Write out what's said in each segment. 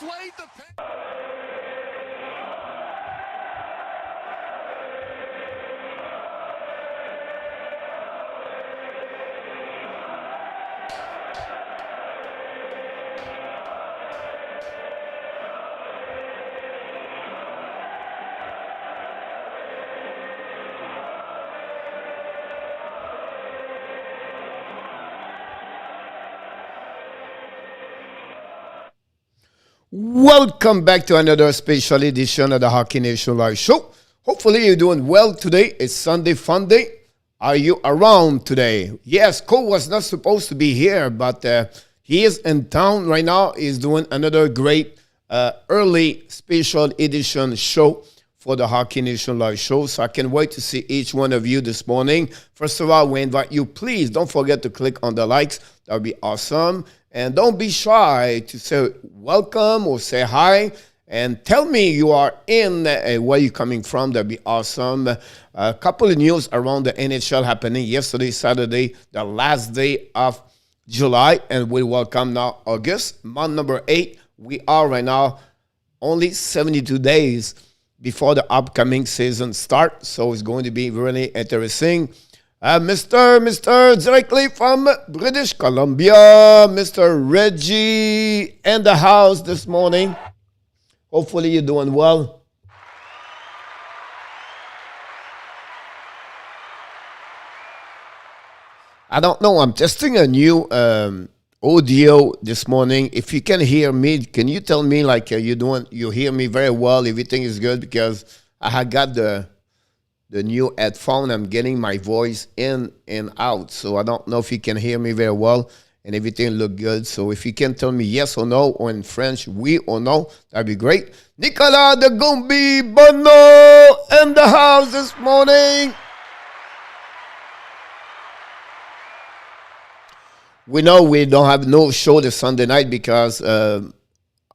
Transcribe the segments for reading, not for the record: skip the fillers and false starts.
played the Welcome back to another special edition of the Hockey Nation Live Show. Hopefully you're doing well today. It's Sunday Fun Day. Are you around today? Yes, Cole was not supposed to be here, but he is in town right now. He's doing another great early special edition show for the Hockey Nation Live Show. So I can't wait to see each one of you this morning. First of all, we invite you, please don't forget to click on the likes. That would be awesome. And don't be shy to say welcome or say hi. And tell me you are in, where you're coming from. That'd be awesome. A couple of news around the NHL happening yesterday, Saturday, the last day of July. And we welcome now August, month number 8. We are right now only 72 days before the upcoming season start. So it's going to be really interesting. Mr. directly from British Columbia, Mr. Reggie in the house this morning. Hopefully you're doing well. I don't know. I'm testing a new audio this morning. If you can hear me, can you tell me like you hear me very well? Everything is good because I had got the new headphone. I'm getting my voice in and out. So I don't know if you can hear me very well and everything look good. So if you can tell me yes or no, or in French, oui or no, that'd be great. Nicolas de Gombi Bono in the house this morning. We know we don't have no show this Sunday night because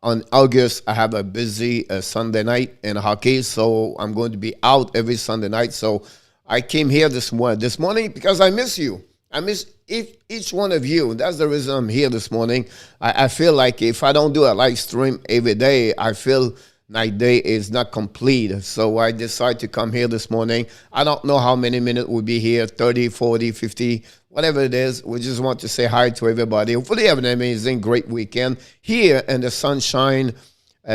on August, I have a busy Sunday night in hockey, so I'm going to be out every Sunday night. So I came here this morning because I miss you. I miss each one of you. That's the reason I'm here this morning. I feel like if I don't do a live stream every day, I feel my day is not complete. So I decided to come here this morning. I don't know how many minutes we'll be here, 30, 40, 50, whatever it is. We just want to say hi to everybody. Hopefully you have an amazing, great weekend here in the sunshine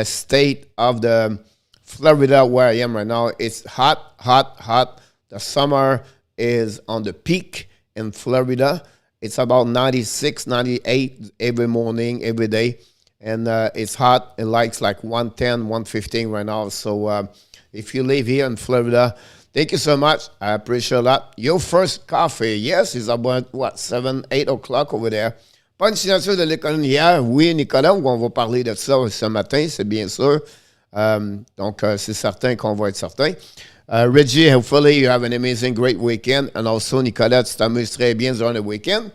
state of the Florida where I am right now. It's hot, hot, hot. The summer is on the peak in Florida. It's about 96, 98 every morning, every day. And it's hot. It likes like 110, 115 right now. So if you live here in Florida, thank you so much. I appreciate that. Your first coffee, yes, is about, what, 7, 8 o'clock over there. Pas une signature de LEHKONEN hier. Oui, Nicolas, on va parler de ça ce matin, c'est bien sûr. Donc, c'est certain qu'on va être certain. Reggie, hopefully you have an amazing, great weekend. And also, Nicolas, tu t'amuses très bien durant le week-end.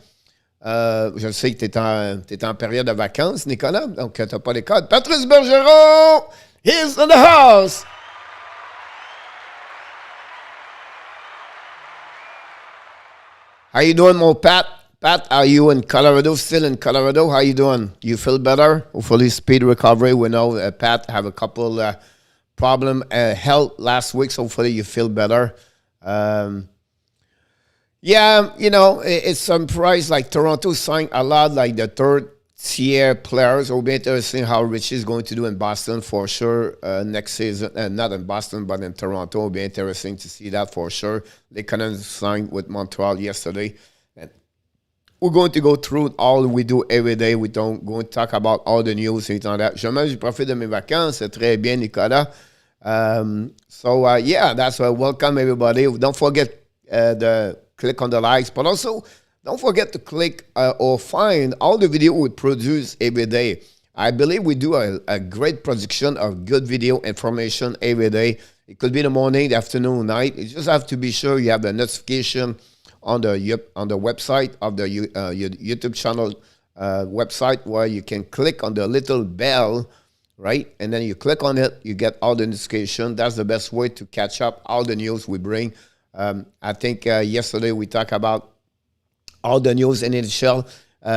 Je sais que tu es en période de vacances, Nicolas, donc tu n'as pas l'école. Patrice Bergeron, he's in the house. How you doing, mon Pat? Pat, are you in Colorado, still in Colorado? How you doing? You feel better? Hopefully speed recovery. We know Pat have a couple problem health last week, so hopefully you feel better. Yeah, you know, it's surprised like Toronto signed a lot like the third-tier players. It will be interesting how Richie is going to do in Boston for sure next season. Not in Boston, but in Toronto. It will be interesting to see that for sure. LEHKONEN signed with Montreal yesterday. And we're going to go through all we do every day. We don't go and talk about all the news and all that. Je profite de mes vacances. C'est très bien, Nicolas. Yeah, that's why welcome everybody. Don't forget click on the likes, but also don't forget to click or find all the video we produce every day. I believe we do a great production of good video information every day. It could be in the morning, the afternoon, night. You just have to be sure you have the notification on the website of the YouTube channel website where you can click on the little bell, right? And then you click on it, you get all the notification. That's the best way to catch up all the news we bring. I think yesterday we talked about all the news in NHL.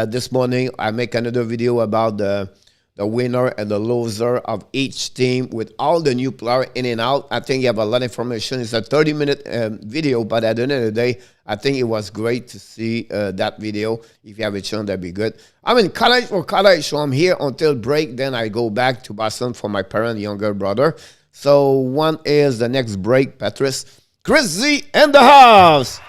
This morning I make another video about the the winner and the loser of each team with all the new players in and out. I think you have a lot of information. It's a 30-minute video, but at the end of the day, I think it was great to see that video. If you have a chance, that'd be good. I'm in college for college, so I'm here until break. Then I go back to Boston for my parent, younger brother. So one is the next break, Patrice. Chris Z in the house.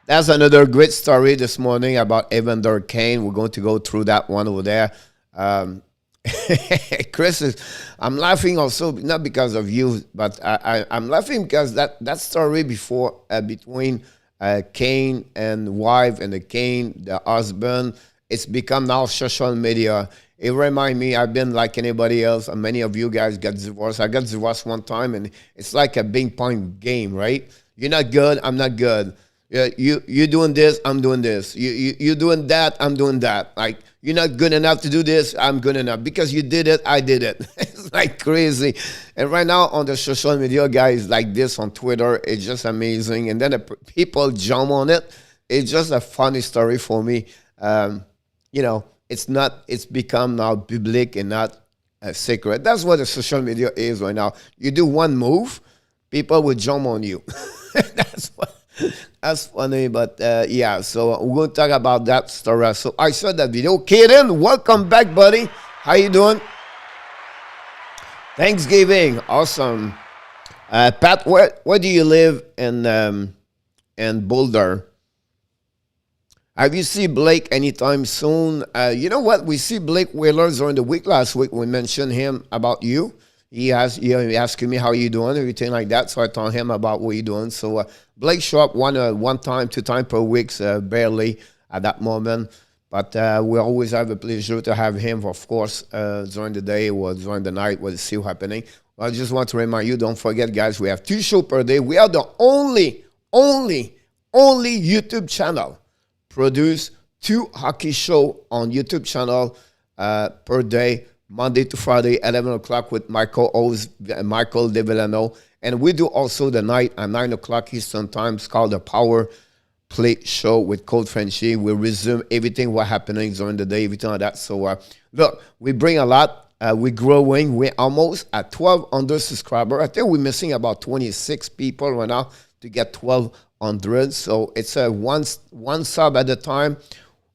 That's another great story this morning about Evander Kane. We're going to go through that one over there. Chris, I'm laughing also, not because of you, but I'm laughing because that story before between Kane and wife and the Kane, the husband, it's become now social media. It reminds me, I've been like anybody else, and many of you guys got divorced. I got divorced one time, and it's like a ping pong game, right? You're not good, I'm not good. Yeah, you doing this, I'm doing this. You doing that, I'm doing that. Like, you're not good enough to do this, I'm good enough. Because you did it, I did it. It's like crazy. And right now on the social media, guys, like this on Twitter, it's just amazing. And then the people jump on it. It's just a funny story for me. You know, it's become now public and not sacred. That's what the social media is right now. You do one move, people will jump on you. That's funny, but yeah, so we're going to talk about that story. So I saw that video. Kaden, welcome back, buddy. How you doing? Thanksgiving, awesome. Pat, where do you live in Boulder? Have you seen Blake anytime soon? You know what? We see Blake Whalers during the week. Last week we mentioned him about you. He asking me how you doing, everything like that. So I told him about what you doing. So Blake show up one time, 2 times per week, barely at that moment. But we always have a pleasure to have him, of course, during the day or during the night. We'll see what's happening. I just want to remind you, don't forget, guys, we have 2 shows per day. We are the only YouTube channel produce 2 hockey shows on YouTube channel per day. Monday to Friday, 11 o'clock with Michael DeVillano. And we do also the night at 9 o'clock Eastern Time. It's called the Power Play Show with Coach Frenchy. We resume everything what happening during the day, everything like that. So, look, we bring a lot. We're growing. We're almost at 1,200 subscribers. I think we're missing about 26 people right now to get 1,200. So it's one sub at a time.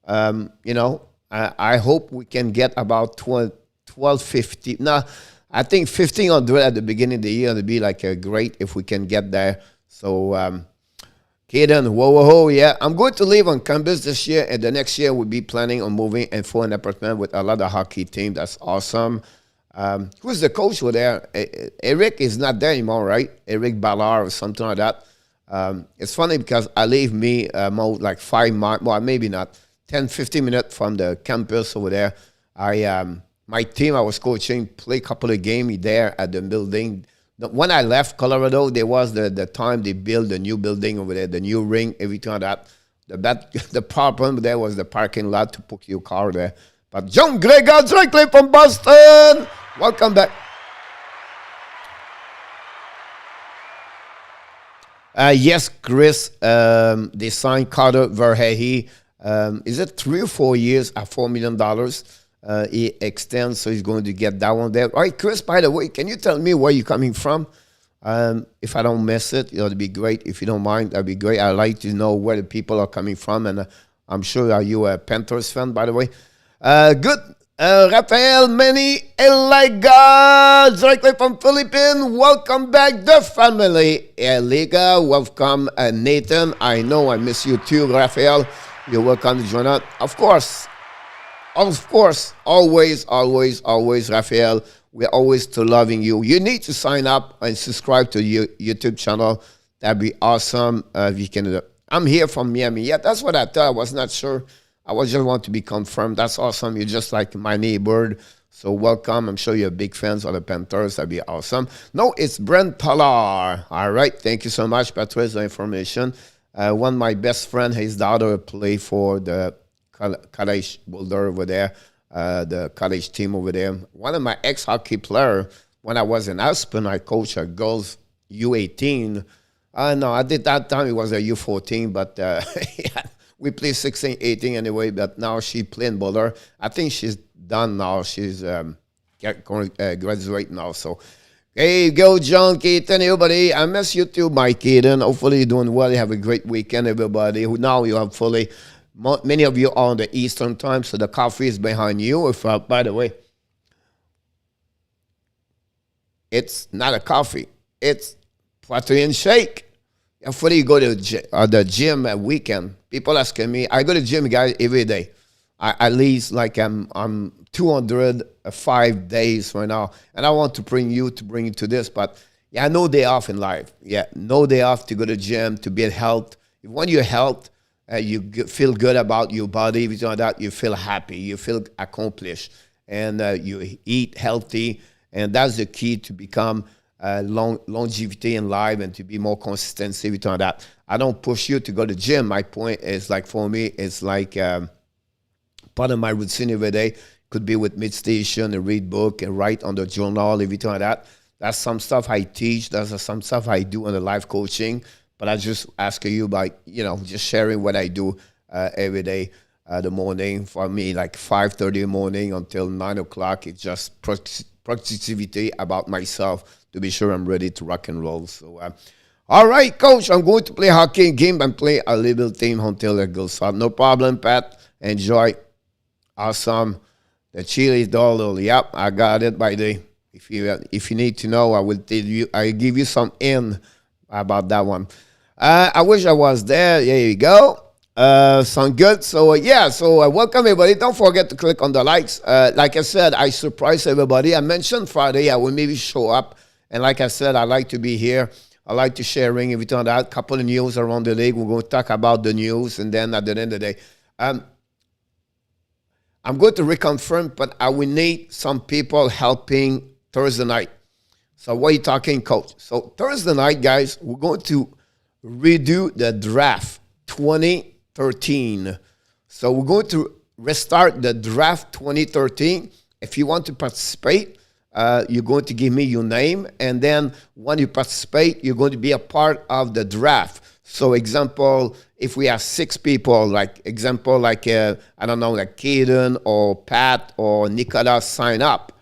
You know, I hope we can get about 1,250. Now, I think 1,500 at the beginning of the year would be like great if we can get there. So, Kaden, whoa, yeah. I'm going to live on campus this year, and the next year we'll be planning on moving and for an apartment with a lot of hockey team. That's awesome. Who's the coach over there? Eric is not there anymore, right? Eric Ballard or something like that. It's funny because I live more like 5 miles, well, maybe not, 10, 15 minutes from the campus over there. My team I was coaching played a couple of games there at the building. When I left Colorado, there was the time they built the new building over there, the new ring, everything like that. The problem there was the parking lot to put your car there. But John Gregor directly from Boston. Welcome back. Yes, Chris, they signed Carter Verhey. Is it 3 or 4 years at $4 million? He extends, so he's going to get that one there. All right, Chris, by the way, can you tell me where you're coming from? If I don't miss it, it'll be great. If you don't mind, that'd be great. I'd like to know where the people are coming from, and I'm sure are you a Panthers fan, by the way? Good. Rafael Many Eliga, directly from Philippines. Welcome back, the family. Eliga, welcome, Nathan. I know I miss you too, Rafael. You're welcome to join us. Of course, always, Rafael. We're always to loving you. You need to sign up and subscribe to your YouTube channel. That'd be awesome. If you can, I'm here from Miami. Yeah, that's what I thought. I was not sure. I was just want to be confirmed. That's awesome. You're just like my neighbor. So welcome. I'm sure you're big fans of the Panthers. That'd be awesome. No, it's Brent Tallar. All right. Thank you so much, Patrice, the information. One of my best friend, his daughter play for the college Boulder over there, the college team over there. One of my ex-hockey player, when I was in Aspen, I coached a girls U18. No, I did that time. It was a U14, but yeah, We play 16, 18 anyway, but now she playing bowler. I think she's done now. She's graduate now. So, hey, go, John, Keaton, everybody. I miss you too, Mike Keaton. Hopefully you're doing well. You have a great weekend, everybody. Now you have fully, many of you are on the Eastern time, so the coffee is behind you. If, by the way, it's not a coffee. It's protein shake. Hopefully you go to the gym at weekend. People asking me, I go to the gym, guys, every day. At least like I'm 205 days right now. And I want to bring you to this. But yeah, no day off in life. Yeah, no day off to go to the gym, to be at health. When you're health, you feel good about your body. If you do that, you feel happy. You feel accomplished. And you eat healthy. And that's the key to become longevity in life and to be more consistency with all that. I don't push you to go to the gym. My point is, like, for me, it's like part of my routine every day. Could be with meditation and read book and write on the journal, everything like that. That's some stuff I teach. That's some stuff I do on the life coaching. But I just ask you by, just sharing what I do every day. The morning for me, like 5:30 in the morning until 9 o'clock. It's just productivity about myself to be sure I'm ready to rock and roll. So, all right, Coach, I'm going to play hockey game and play a little team until it goes out. No problem, Pat. Enjoy. Awesome. The chili doll. Yep, I got it by the. If you need to know, I will tell you. I give you some in about that one. I wish I was there. There you go. Sound good. So welcome everybody. Don't forget to click on the likes. Like I said, I surprise everybody. I mentioned Friday I will maybe show up, and like I said, I like to be here. I like to sharing everything on that. Couple of news around the league. We're going to talk about the news, and then at the end of the day, I'm going to reconfirm, but I will need some people helping Thursday night. So what are you talking, Coach? So Thursday night, guys, we're going to redo the draft 2013. So we're going to restart the draft 2013. If you want to participate, you're going to give me your name. And then when you participate, you're going to be a part of the draft. So example, if we have 6 people, like I don't know, like Caden or Pat or Nicolas sign up.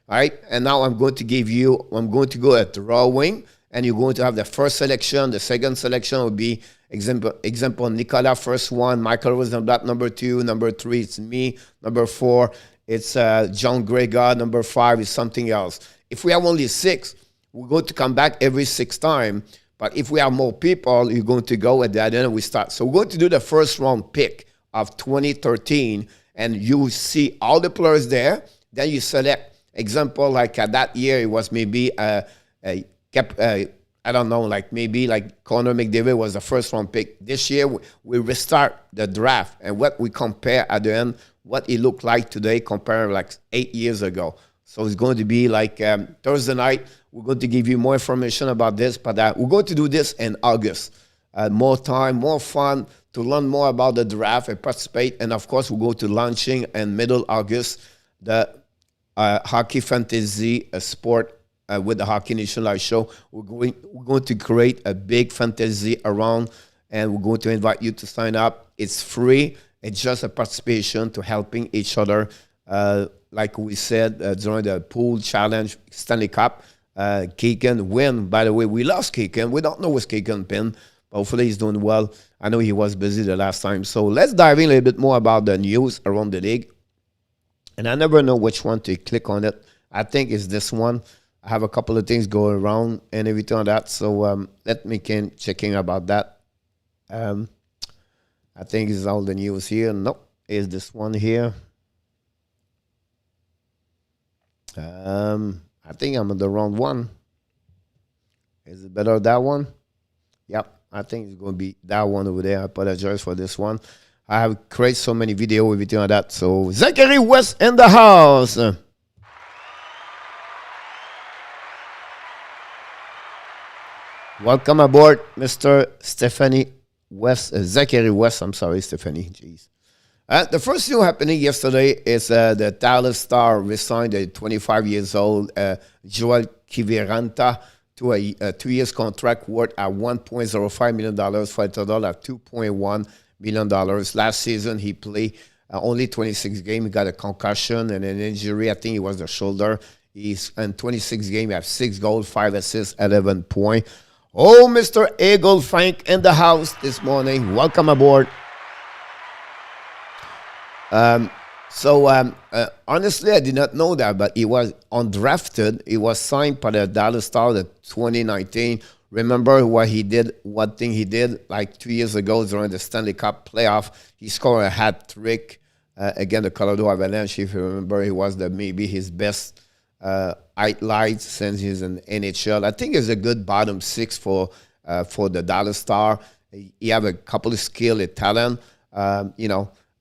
All right. And now I'm going to go at drawing, and you're going to have the first selection. The second selection will be example, Nicolas, first one. Michael Rosenblatt, number 2. Number 3, it's me. Number 4, it's John Gregor. Number 5 is something else. If we have only 6, we're going to come back every 6 times. But if we have more people, you're going to go at the end we start. So we're going to do the first round pick of 2013, and you see all the players there. Then you select. Example, like that year, it was maybe I don't know, like maybe like Connor McDavid was the first round pick. This year, we restart the draft, and what we compare at the end, what it looked like today compared like 8 years ago. So it's going to be like Thursday night. We're going to give you more information about this, but we're going to do this in August. More time, more fun to learn more about the draft and participate. And of course, we'll go to launching in middle August the hockey fantasy sport with the Hockey Nation Live show. We're going to create a big fantasy around, and we're going to invite you to sign up. It's free. It's just a participation to helping each other. Like we said during the pool challenge Stanley Cup, Keegan win. By the way, we lost Keegan. We don't know what's Keegan been, but hopefully he's doing well. I know he was busy the last time. So let's dive in a little bit more about the news around the league. And I never know which one to click on it. I think it's this one. I have a couple of things going around and everything like that. So let me checking about that. I think it's all the news here. Nope, it's this one here. I think I'm on the wrong one. Is it better that one? Yep, I think it's going to be that one over there. I apologize for this one. I have created so many videos, everything like that. So Zachary West in the house. Welcome aboard, Mr. Stephanie West. Zachary West. I'm sorry, Stephanie. Jeez. The first thing happening yesterday is the Dallas Star resigned a 25 years old Joel Kiviranta to a 2 years contract worth at $1.05 million for a total of $2.1 million. Last season, he played only 26 games. He got a concussion and an injury. I think it was the shoulder. He's in 26 games. He has 6 goals, 5 assists, 11 points. Oh, Mr. Eagle Frank in the house this morning. Welcome aboard. Honestly, I did not know that, but he was undrafted. He was signed by the Dallas Stars in 2019. Remember what he did, what thing he did like 2 years ago during the Stanley Cup playoff. He scored a hat trick against the Colorado Avalanche. If you remember, he was maybe his best highlight since he's in NHL. I think he's a good bottom 6 for the Dallas Star. He have a couple of skill and talent.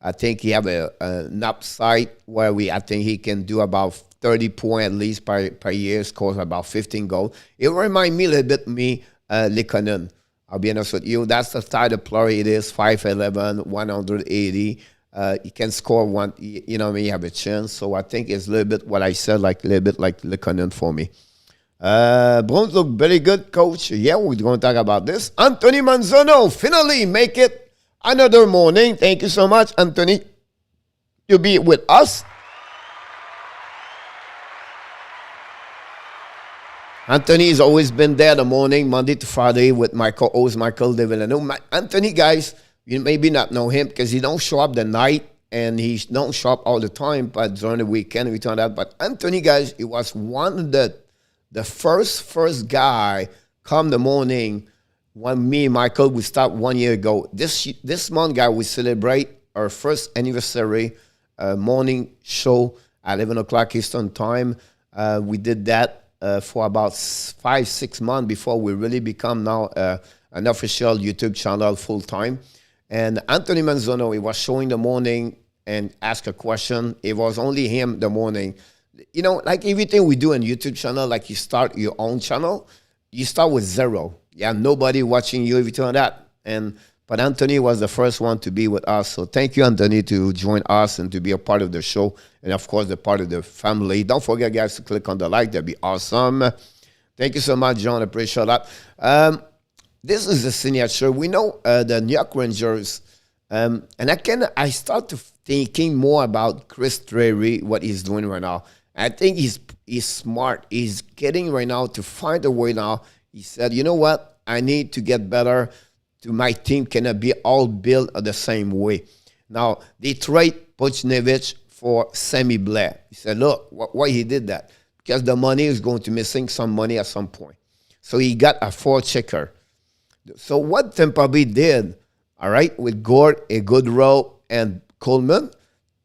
I think he have an upside where I think he can do about 30 points at least per year, scores about 15 goals. It reminds me a little bit of LEHKONEN. I'll be honest with you. That's the type of player it is, 5'11", 180. He can score one, you know what I mean, you have a chance. So I think it's a little bit what I said, like a little bit like LEHKONEN for me. Bruins look very good, coach. Yeah, we're going to talk about this. Anthony Manzano finally make it another morning. Thank you so much, Anthony, to be with us. Anthony's always been there the morning, Monday to Friday, with my co-host, Michael DeVillano. Anthony, guys, you maybe not know him because he don't show up the night and he don't show up all the time, but during the weekend, we turn out. But Anthony, guys, he was one of the first guy come the morning when me and Michael, we start 1 year ago. This month, guys, we celebrate our first anniversary morning show at 11 o'clock Eastern time. We did that for about 5-6 months before we really become now an official YouTube channel full time. And Anthony Manzano, he was showing the morning and ask a question. It was only him the morning. You know, like everything we do on YouTube channel, like you start your own channel, you start with 0. Yeah, nobody watching you, everything like that. But Anthony was the first one to be with us. So thank you, Anthony, to join us and to be a part of the show. And, of course, the part of the family. Don't forget, guys, to click on the like. That'd be awesome. Thank you so much, John. I appreciate that. This is the signature. We know the New York Rangers. And I start to thinking more about Chris Drury, what he's doing right now. I think he's smart. He's getting right now to find a way now. He said, you know what? I need to get better. My team cannot be all built the same way. Now, they trade Buchnevich for Sammy Blair. He said, look, why he did that? Because the money is going to missing some money at some point. So he got a 4-checker. So what Tampa Bay did, all right, with Gord, Goodrow, and Coleman,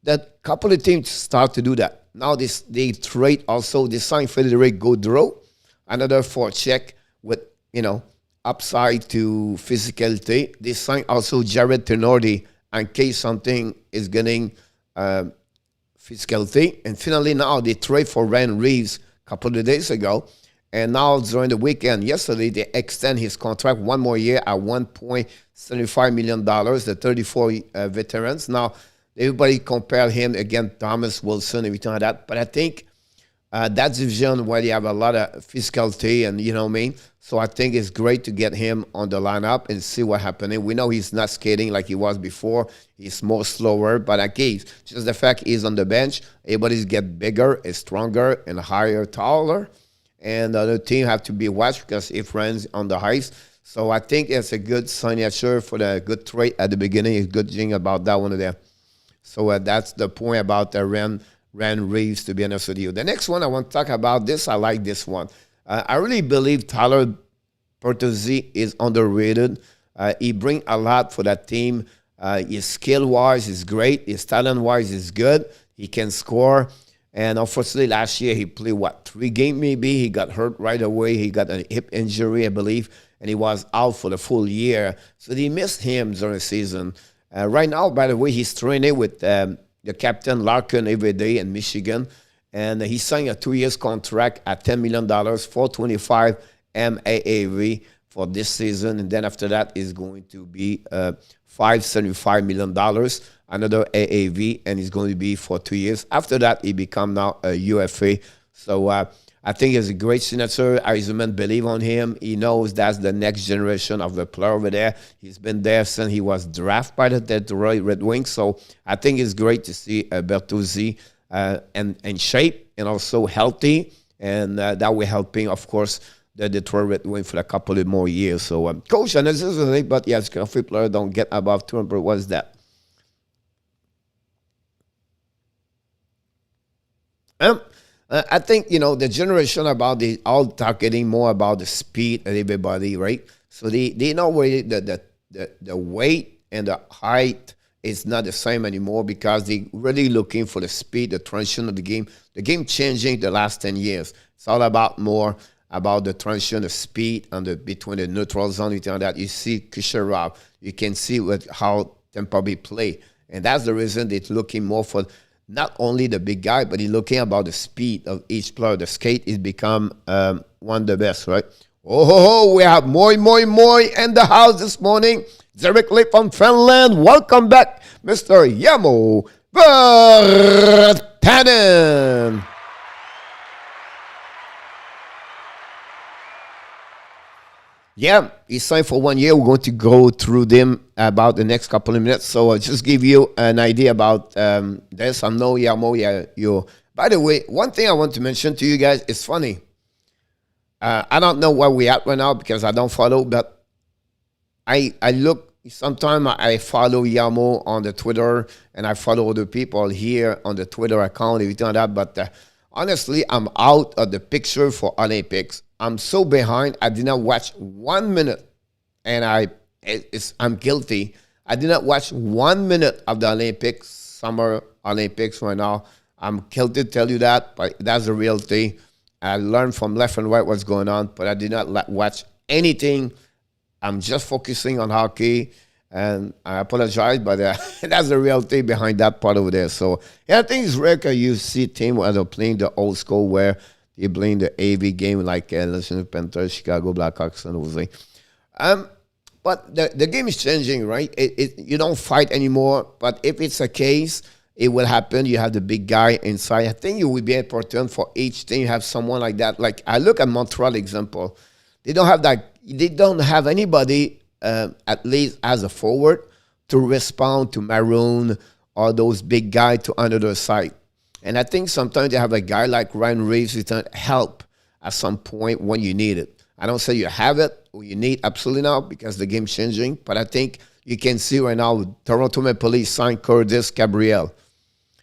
that couple of teams start to do that. Now they trade also, they sign Frederick Goodrow, another 4-check with, upside to physicality. They signed also Jared Tenorti in case something is getting physicality. And finally now they trade for Ryan Reeves a couple of days ago. And now during the weekend, yesterday, they extend his contract 1 more year at $1.75 million, the 34 veterans. Now, everybody compare him against Thomas Wilson, everything like that. But I think that division where they have a lot of physicality and, you know what I mean? So I think it's great to get him on the lineup and see what happening. We know he's not skating like he was before. He's more slower. But again, just the fact he's on the bench, everybody's get bigger, is stronger, and higher, taller. And the other team have to be watched because it runs on the ice. So I think it's a good signature for the good trade at the beginning. It's good thing about that one there. So that's the point about the Ryan Reeves, to be honest with you. The next one I want to talk about this. I like this one. I really believe Tyler BERTUZZI is underrated. He brings a lot for that team. His skill-wise is great. His talent-wise is good. He can score. And unfortunately, last year he played, 3 games maybe? He got hurt right away. He got a hip injury, I believe, and he was out for the full year. So they missed him during the season. Right now, by the way, he's training with the captain Larkin every day in Michigan. And he signed a 2-year contract at $10 million, $425 MAAV for this season. And then after that is going to be $575 million, another AAV, and it's going to be for 2 years. After that, he become now a UFA. So I I think he's a great senator. Eisenman believe on him. He knows that's the next generation of the player over there. He's been there since he was drafted by the Detroit Red Wings. So I think it's great to see Bertuzzi in shape and also healthy. And that will helping, of course, the Detroit Red Wings for a couple of more years. So, coach, and this is the thing, but yes, coffee player don't get above 200. What's that? I think, the generation about the all talking more about the speed of everybody, right? So they know where the weight and the height is not the same anymore because they really looking for the speed, the transition of the game. The game changing the last 10 years. It's all about more about the transition, the speed, and between the neutral zone. You know that you see Kucherov, you can see how Tampa Bay play, and that's the reason they're looking more for not only the big guy, but he's looking about the speed of each player. The skate is become one of the best, right? Oh, we have Moy in the house this morning. Directly from Finland. Welcome back, Mr. Yamo Bertanen. Yeah, he signed for 1 year. We're going to go through them about the next couple of minutes. So I'll just give you an idea about this. I know Yamo, you. By the way, one thing I want to mention to you guys, it's funny. I don't know where we're at right now because I don't follow, but I look, sometimes I follow Yamo on the Twitter and I follow other people here on the Twitter account, everything like that. But honestly, I'm out of the picture for Olympics. I'm so behind. I did not watch 1 minute, and I'm guilty. I did not watch 1 minute of the Olympics, Summer Olympics right now. I'm guilty to tell you that, but that's the real thing. I learned from left and right what's going on, but I did not watch anything. I'm just focusing on hockey, and I apologize, but that's the real thing behind that part over there. So, yeah, I think it's rare you see teams where they're playing the old school where they're playing the AV game like Panthers, Chicago Blackhawks, and Jose. But the game is changing, right? You don't fight anymore, but if it's a case, it will happen. You have the big guy inside. I think it would be important for each team to have someone like that. Like I look at Montreal example. They don't have that. They don't have anybody, at least as a forward, to respond to Maroon or those big guys to under their side. And I think sometimes they have a guy like Ryan Reeves who can help at some point when you need it. I don't say you have it or you need absolutely now because the game's changing, but I think you can see right now Toronto Maple Leafs signed Curtis Gabriel.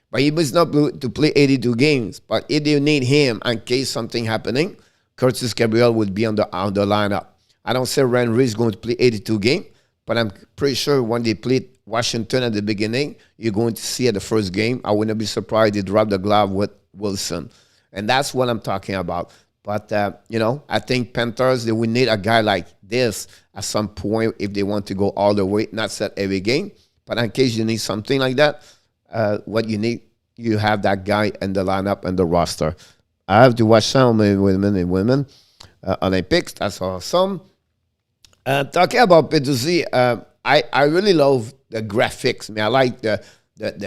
But he was not to play 82 games. But if you need him in case something happening, Curtis Gabriel would be on the lineup. I don't say Ryan Reeves is going to play 82 games, but I'm pretty sure when they played Washington at the beginning, you're going to see at the first game. I wouldn't be surprised they dropped the glove with Wilson. And that's what I'm talking about. But, I think Panthers, they will need a guy like this at some point if they want to go all the way, not set every game. But in case you need something like that, what you need, you have that guy in the lineup and the roster. I have to watch some women Olympics. That's awesome. Talking about BERTUZZI, I really love the graphics. I mean, I like the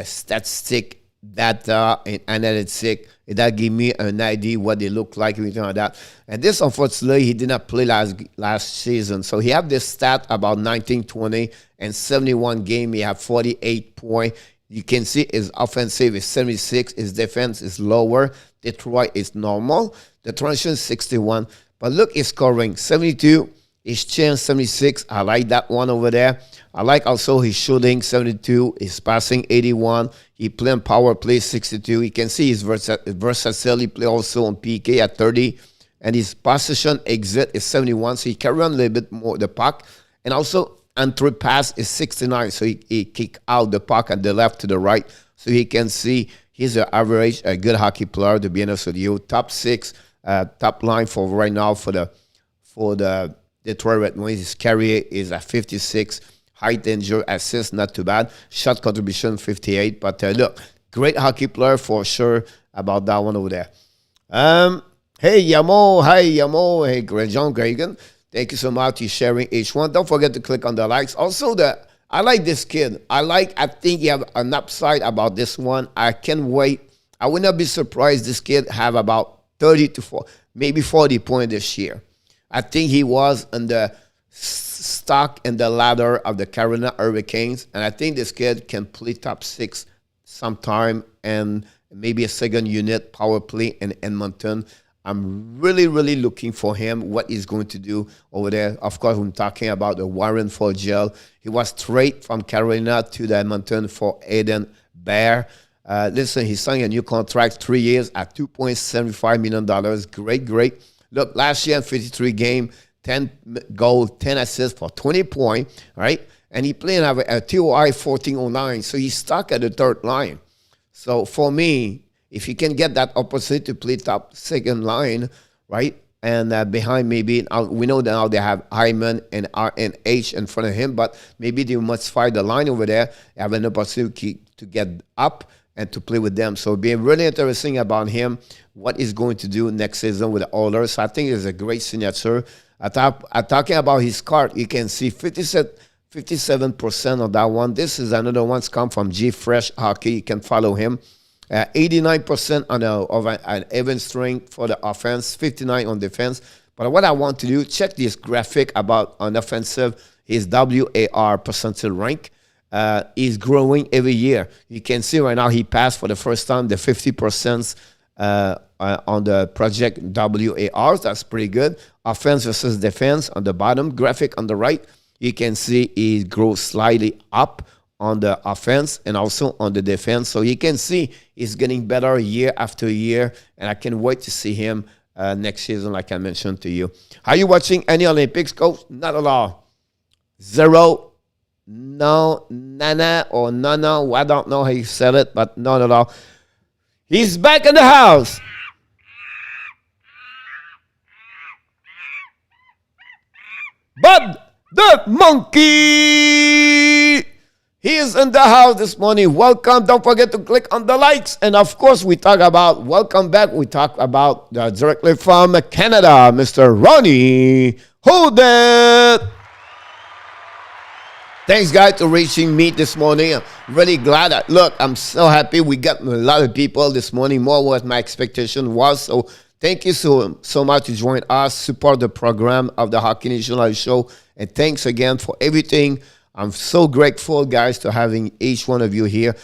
statistic data and analytics. That give me an idea what they look like, everything like that. And this, unfortunately, he did not play last season. So he have this stat about 19-20 and 71 game. He have 48 points. You can see his offensive is 76. His defense is lower. Detroit is normal. The transition is 61. But look, his scoring, 72. His chance, 76. I like that one over there. I like also his shooting, 72. His passing, 81. He playing power play, 62. You can see his versatility play also on PK at 30. And his possession exit is 71. So he can run a little bit more the puck. And also, entry pass is 69. So he kick out the puck at the left to the right. So he can see he's an average, a good hockey player, to be honest with you. Top 6, top line for right now for the Detroit Red Wings. His carrier is at 56. High danger, assist, not too bad. Shot contribution, 58. But look, great hockey player for sure about that one over there. Hey, Yamo. Hi, Yamo. Hey, John Gregan. Thank you so much for sharing each one. Don't forget to click on the likes. Also, I like this kid. I think you have an upside about this one. I can't wait. I would not be surprised this kid have about 30 to 40, maybe 40 points this year. I think he was on the stock and the ladder of the Carolina Hurricanes, and I think this kid can play top 6 sometime and maybe a second unit power play in Edmonton. I'm really, really looking for him, what he's going to do over there. Of course, I'm talking about the Warren Foegele. He was traded from Carolina to the Edmonton for Aiden Bear. Listen, he signed a new contract, 3 years at $2.75 million. Great, great. Look, last year in 53 games, 10 goals, 10 assists for 20 points, right? And he played a TOI 1409, so he's stuck at the third line. So for me, if you can get that opportunity to play top second line, right, and behind maybe, we know that now they have Hyman and RNH in front of him, but maybe they must find the line over there, have an opportunity to get up and to play with them. So it'll be really interesting about him, what he's going to do next season with the Oilers. So I think it's a great signature. Talking about his card, you can see 57% of that one. This is another one's come from G Fresh Hockey. You can follow him. 89% of an even strength for the offense, 59 on defense. But what I want to do, check this graphic about on offensive, his WAR percentile rank. Is growing every year. You can see right now he passed for the first time the 50% on the project WARs. That's pretty good. Offense versus defense on the bottom graphic on the right. You can see he grows slightly up on the offense and also on the defense. So you can see he's getting better year after year, and I can wait to see him next season, like I mentioned to you. Are you watching any Olympics, Coach? Not at all. 0. No, Nana or Nana, I don't know how you said it, but not at all. He's back in the house. Bud the Monkey. He is in the house this morning. Welcome. Don't forget to click on the likes. And of course, we talk about, welcome back. We talk about directly from Canada, Mr. Ronnie. Hold it. Thanks, guys, for reaching me this morning. I'm really glad. Look, I'm so happy. We got a lot of people this morning, more what my expectation was. So thank you so much to join us, support the program of the Hockey National Show. And thanks again for everything. I'm so grateful, guys, to having each one of you here.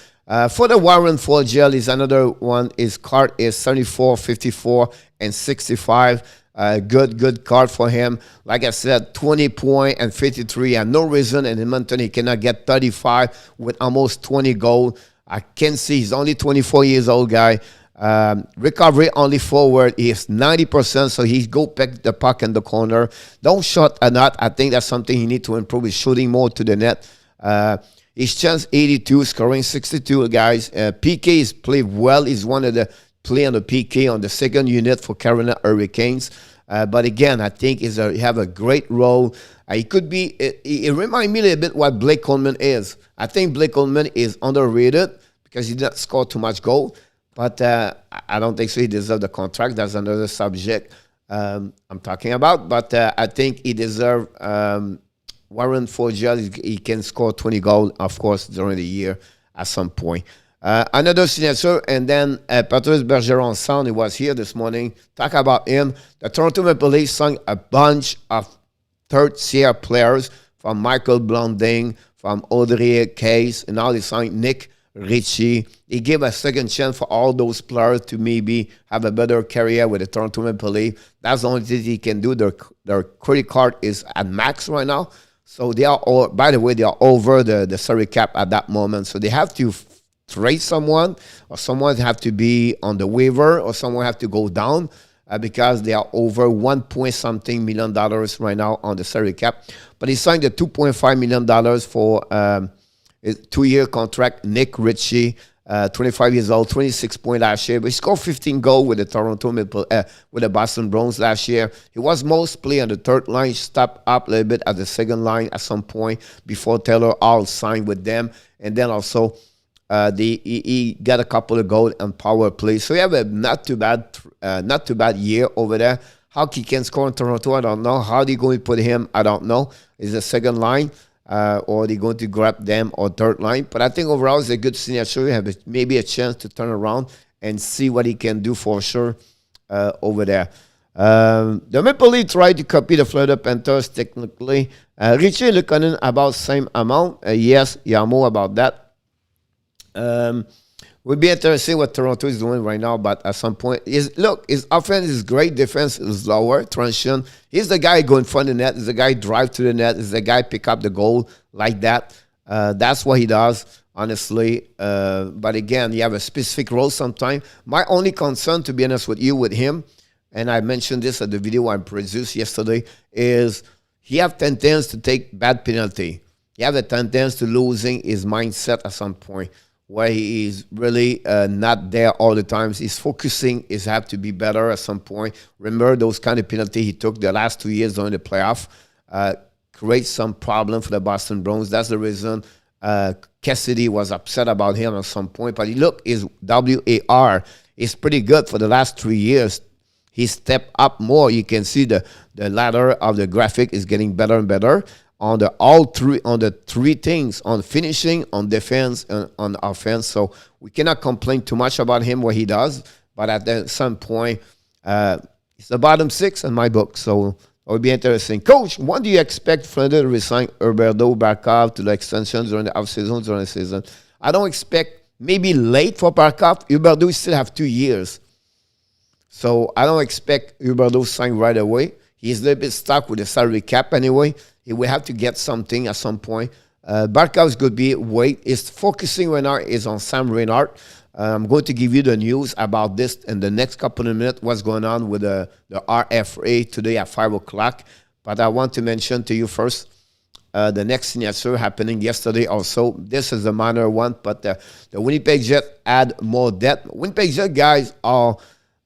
For the Warren Foegele is another one. His card is 74, 54, and 65. Good card for him. Like I said, 20 points and 53. And no reason in Edmonton he cannot get 35 with almost 20 goals. I can see he's only 24 years old guy. Recovery only forward. He is 90%, so he go pick the puck in the corner. Don't shot a net. I think that's something he need to improve. He's shooting more to the net. His chance 82, scoring 62, guys. PK is played well. He's one of the play on the PK on the second unit for Carolina Hurricanes. But again, I think he have a great role. He could be, it reminds me a little bit what Blake Coleman is. I think Blake Coleman is underrated because he didn't score too much goal. But I don't think so. He deserves the contract. That's another subject I'm talking about. But I think he deserves Warren Foegele. He can score 20 goals, of course, during the year at some point. Another signature, and then Patrice Bergeron Sound, he was here this morning. Talk about him. The Toronto Maple Leafs signed a bunch of third-tier players from Michael Blondin, from Audrey Case, and now they signed Nick Ritchie. He gave a second chance for all those players to maybe have a better career with the Toronto Maple Leafs. That's the only thing he can do. Their credit card is at max right now. So they are all, by the way, they are over the salary cap at that moment. So they have to trade someone, or someone have to be on the waiver, or someone have to go down because they are over $1.something million right now on the salary cap. But he signed a $2.5 million for a 2-year contract. Nick Ritchie, 25 years old, 26 points last year. But he scored 15 goals with the Toronto Maple, with the Boston Bruins last year. He was most played on the third line, stepped up a little bit at the second line at some point before Taylor Hall signed with them, and then also. He got a couple of goals on power play, so he have a not too bad year over there. How he can score in Toronto, I don't know. How they going to put him, I don't know. Is the second line, or they going to grab them or third line? But I think overall it's a good signature. You have maybe a chance to turn around and see what he can do for sure over there. The Maple Leafs tried to copy the Florida Panthers technically. Ritchie and LEHKONEN about same amount. Yes, yeah, more about that. Would be interesting what Toronto is doing right now, but at some point, his offense is great, defense is lower, transition. He's the guy going front of the net. He's the guy drive to the net. He's the guy pick up the goal like that. That's what he does, honestly. But again, you have a specific role sometimes. My only concern, to be honest with you, with him, and I mentioned this at the video I produced yesterday, is he have tendency to take bad penalty. He have a tendency to losing his mindset at some point, where he is really not there all the time. He's focusing. He's have to be better at some point. Remember those kind of penalty he took the last 2 years during the playoff, create some problem for the Boston Bruins. That's the reason Cassidy was upset about him at some point. But look, his WAR is pretty good for the last 3 years. He stepped up more. You can see the ladder of the graphic is getting better and better on the three things, on finishing, on defense, and on offense. So we cannot complain too much about him, what he does. But at some point, it's the bottom six in my book. So it would be interesting. Coach, when do you expect Florida to resign Huberdeau Barkov to the extension during the offseason, during the season? I don't expect, maybe late for Barkov. Huberdeau still have 2 years. So I don't expect Huberdeau to sign right away. He's a little bit stuck with the salary cap anyway. He will have to get something at some point. Barkov's could be wait. His focusing right now is on Sam Reinhart. I'm going to give you the news about this in the next couple of minutes, what's going on with the RFA today at 5 o'clock. But I want to mention to you first the next signature happening yesterday also. This is a minor one, but the Winnipeg Jets add more depth. Winnipeg Jets guys are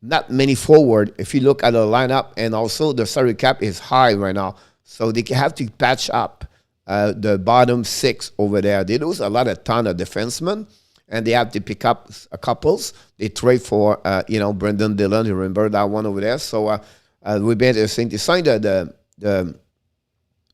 not many forward if you look at the lineup, and also the salary cap is high right now. So they have to patch up the bottom six over there. They lose a ton of defensemen, and they have to pick up a couples. They trade for, Brendan Dillon. You remember that one over there? So it would be interesting to sign the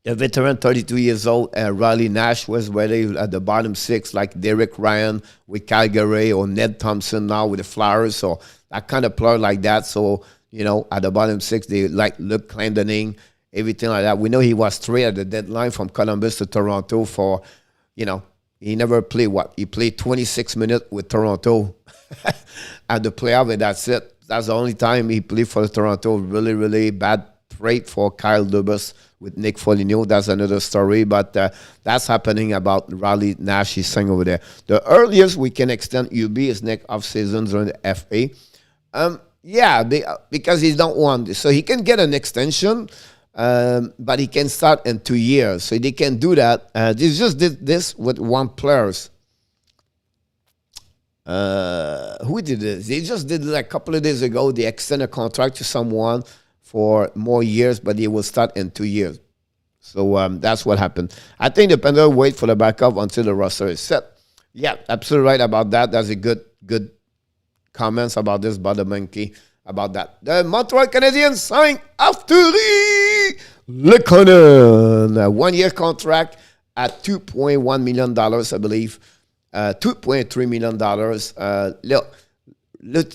veteran, 32 years old, Riley Nash was ready at the bottom six, like Derek Ryan with Calgary, or Ned Thompson now with the Flyers. So that kind of player like that. So, at the bottom six, they like Luke Clendening, everything like that. We know he was traded at the deadline from Columbus to Toronto for, he never played He played 26 minutes with Toronto at the playoff, and that's it. That's the only time he played for Toronto. Really, really bad trade for Kyle Dubas with Nick Foligno. That's another story, but that's happening about Riley Nash. He's saying over there. The earliest we can extend UB is next off-season during the FA. Because he don't want this. So he can get an extension, but he can start in 2 years. So they can do that. They just did this with one players. Who did this? They just did it a couple of days ago. They extended a contract to someone for more years, but they will start in 2 years. So that's what happened. I think the Panthers wait for the backup until the roster is set. Yeah, absolutely right about that. That's a good comments about this, Badamanki, about that. The Montreal Canadiens signed after LEHKONEN, a 1 year contract at $2.1 million, I believe. $2.3 million. Look,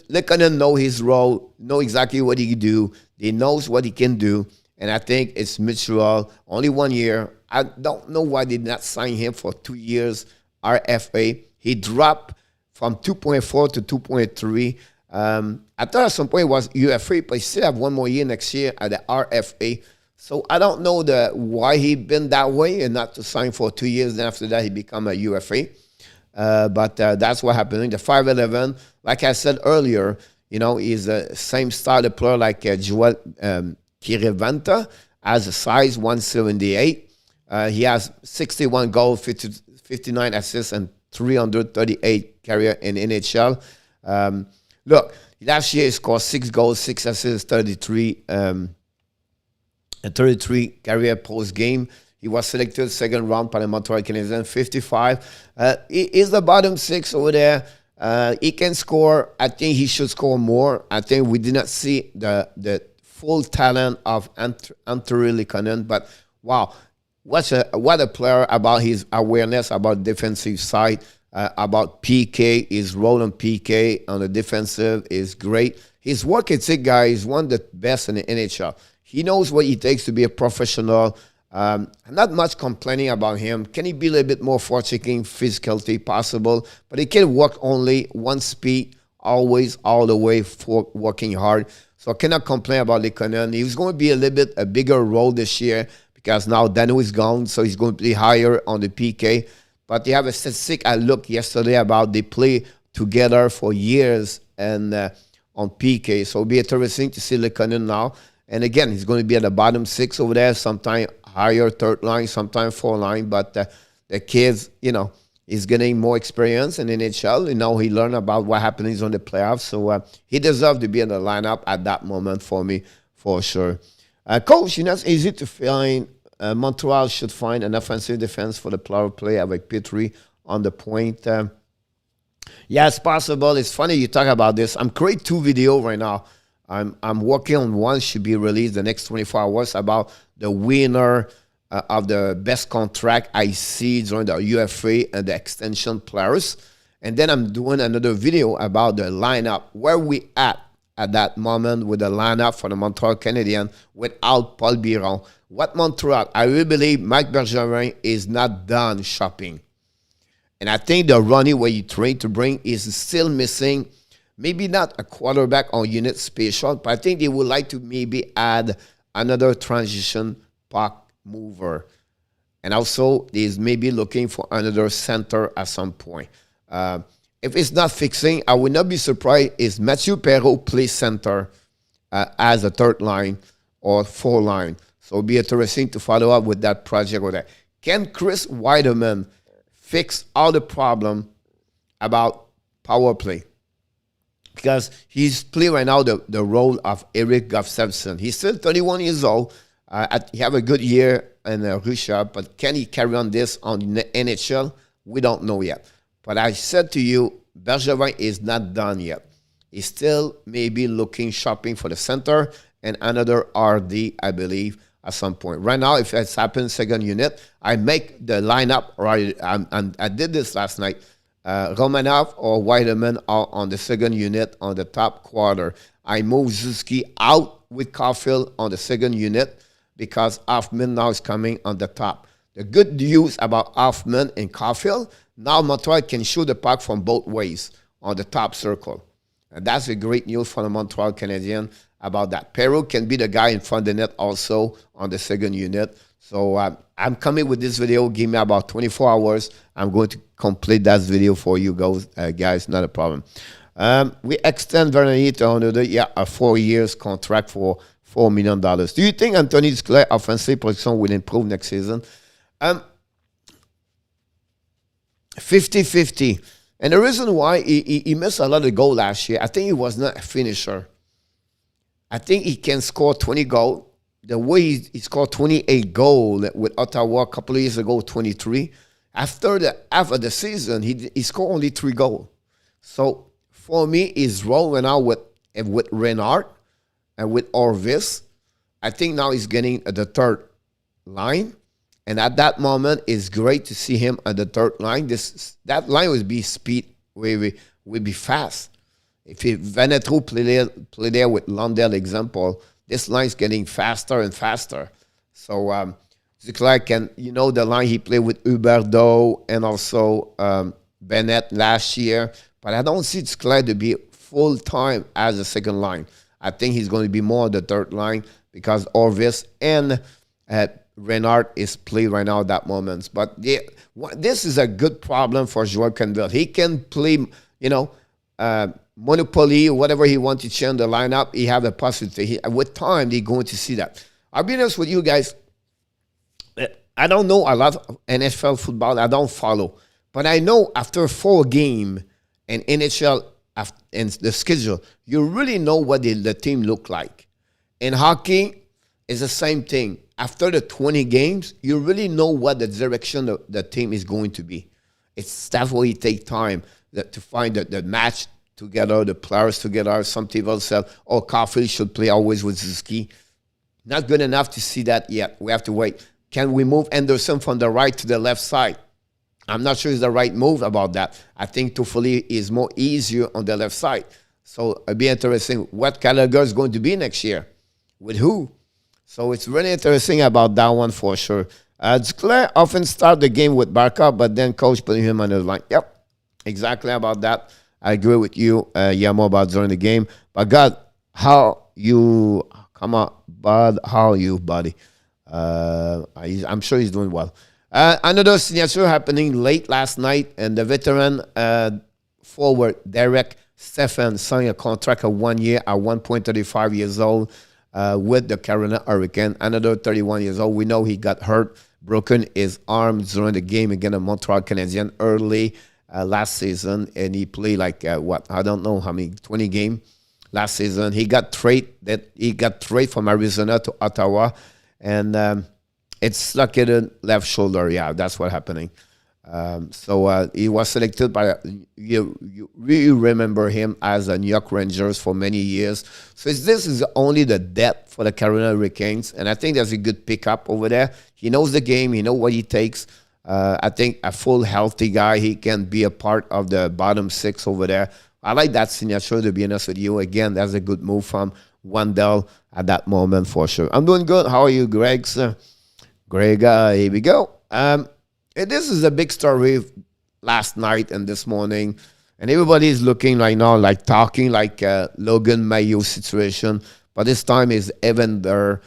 LEHKONEN know his role, know exactly what he can do. He knows what he can do. And I think it's mutual. Only 1 year. I don't know why they did not sign him for 2 years, RFA. He dropped from 2.4 to 2.3. I thought at some point it was UFA, but he still have 1 more year next year at the RFA. So I don't know why he been that way and not to sign for 2 years. Then after that, he become a UFA. But that's what happened. The 5'11", like I said earlier, he's the same style of player like Joel Kirivanta, has a size 178. He has 61 goals, 59 assists, and 338 career in NHL. Look, last year he scored 6 goals, 6 assists, 33 career post game. He was selected second round by the Montreal Canadiens, 55. He is the bottom six over there. He can score. I think he should score more. I think we did not see the full talent of Nhl LEHKONEN, but wow, what a player, about his awareness about defensive side. about PK. His role on PK on the defensive is great. His work ethic, guy, is one of the best in the NHL. He knows what it takes to be a professional. Not much complaining about him. Can he be a little bit more forward-checking, physicality possible? But he can work only one speed, always all the way for working hard. So I cannot complain about LEHKONEN. He's going to be a little bit a bigger role this year because now Dano is gone, so he's going to be higher on the PK. But you have a statistic I looked yesterday about they play together for years and on PK. So it'll be interesting to see LEHKONEN now. And again, he's going to be at the bottom six over there, sometime higher third line, sometime fourth line. But the kids, he's getting more experience in NHL. He learned about what happens on the playoffs. So he deserves to be in the lineup at that moment for me, for sure. Coach, it's easy to find. Montreal should find an offensive defense for the power play avec Petrie on the point. Yeah, it's possible. It's funny you talk about this. I'm creating 2 videos right now. I'm working on one, should be released the next 24 hours, about the winner of the best contract I see during the UFA and the extension players. And then I'm doing another video about the lineup, where we at that moment with the lineup for the Montreal Canadiens without Paul Biron. What Montreal, I really believe Mike Bergevin is not done shopping. And I think the running where you train to bring is still missing. Maybe not a quarterback or unit special, but I think they would like to maybe add another transition puck mover. And also, there's maybe looking for another center at some point. If it's not fixing, I would not be surprised if Mathieu Perreault plays center as a third line or fourth line. So it'll be interesting to follow up with that project with that. Can Chris Wideman fix all the problem about power play? Because he's playing right now the role of Eric Gustafsson. He's still 31 years old. He have a good year in Russia, but can he carry on this on the NHL? We don't know yet. But I said to you, Bergevin is not done yet. He's still maybe shopping for the center and another RD, I believe, at some point. Right now, if it's happened, second unit, I make the lineup, right? I did this last night. Romanov or Wideman are on the second unit on the top quarter. I move Zuski out with Caulfield on the second unit because Hoffman now is coming on the top. The good news about Hoffman and Caulfield, now Montreal can shoot the puck from both ways on the top circle. And that's a great news for the Montreal Canadiens about that. Perreault can be the guy in front of the net also on the second unit. So I'm coming with this video. Give me about 24 hours. I'm going to complete that video for you guys. Not a problem. We extend Vernon to another a 4 years contract for $4 million. Do you think Anthony Duclair offensive production will improve next season? 50-50. And the reason why he missed a lot of goals last year, I think he was not a finisher. I think he can score 20 goals. The way he scored 28 goals with Ottawa a couple of years ago, 23. After the half of the season, he scored only 3 goals. So for me, he's rolling out with Reinhart and with Orvis. I think now he's getting the third line. And at that moment, it's great to see him at the third line. That line would be speed, would be fast. If Venetroux play there with Lundell example, this line is getting faster and faster. So Duclair can, the line he played with Huberdeau and also Bennett last year. But I don't see Duclair to be full-time as a second line. I think he's going to be more the third line because Orvis and Reinhart is playing right now at that moment. But this is a good problem for Joel Canville. He can play, Monopoly, whatever he wants to change the lineup, he have a possibility. With time, they're going to see that. I'll be honest with you guys. I don't know a lot of NFL football. I don't follow. But I know after 4 games in NHL and the schedule, you really know what the team look like. In hockey, it's the same thing. After the 20 games, you really know what the direction of the team is going to be. That's why it takes time to find the match together, the players together. Some people say, Caulfield should play always with Zuski. Not good enough to see that yet. We have to wait. Can we move Anderson from the right to the left side? I'm not sure it's the right move about that. I think Toffoli is more easier on the left side. So it'll be interesting what Gallagher is going to be next year. With who? So it's really interesting about that one for sure. Duclair often start the game with Barca, but then coach putting him on the line. Yep, exactly about that. I agree with you, Yamo, about during the game. But God, how you, come on, Bud, how are you, buddy? I'm sure he's doing well. Another signature happening late last night, and the veteran forward Derek Stephan signed a contract of 1 year at 1.35 years old with the Carolina Hurricanes. Another 31 years old. We know he got hurt, broken his arm during the game against the Montreal Canadiens early last season, and he played like I don't know how many, 20 games last season. He got traded from Arizona to Ottawa, and it's like a left shoulder. Yeah, that's what's happening. So he was selected by you remember him as a New York Rangers for many years. So this is only the depth for the Carolina Hurricanes, and I think there's a good pickup over there. He knows the game. He knows what he takes. I think a full healthy guy, he can be a part of the bottom six over there. I like that signature, to be honest with you. Again, that's a good move from Wendell at that moment for sure. I'm doing good. How are you, Greg? Greg, here we go. This is a big story last night and this morning, and everybody is looking right now, like talking like Logan Mayo situation. But this time is Evander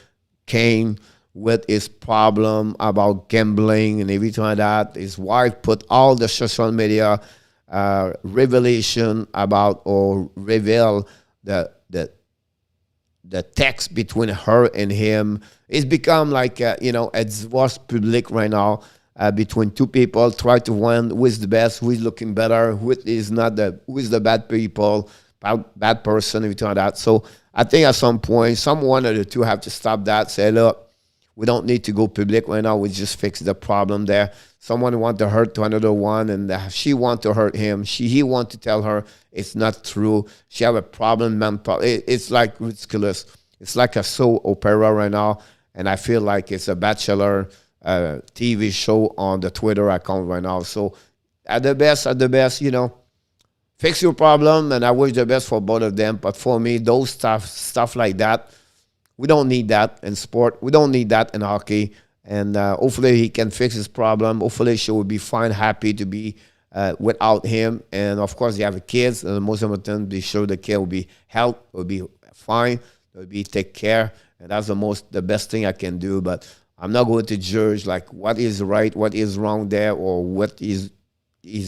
Kane with his problem about gambling and everything like that. His wife put all the social media revelation about, or reveal the text between her and him. It's become like a divorce public right now. Between two people, try to win who is the best, who is looking better, who is the bad people, bad person, everything like that. So I think at some point, one of the two have to stop that. Say, look, we don't need to go public right now. We just fix the problem there. Someone want to hurt to another one, and she want to hurt him. He want to tell her it's not true. She have a problem, It's like ridiculous. It's like a soap opera right now, and I feel like it's a Bachelor TV show on the Twitter account right now. So at the best, fix your problem, and I wish the best for both of them. But for me, those stuff like that, we don't need that in sport. We don't need that in hockey. And hopefully he can fix his problem. Hopefully she will be fine, happy to be without him. And of course, you have kids. And the most important, be sure the kid will be healthy, will be fine, will be take care. And that's the best thing I can do. But I'm not going to judge like what is right, what is wrong there, or what is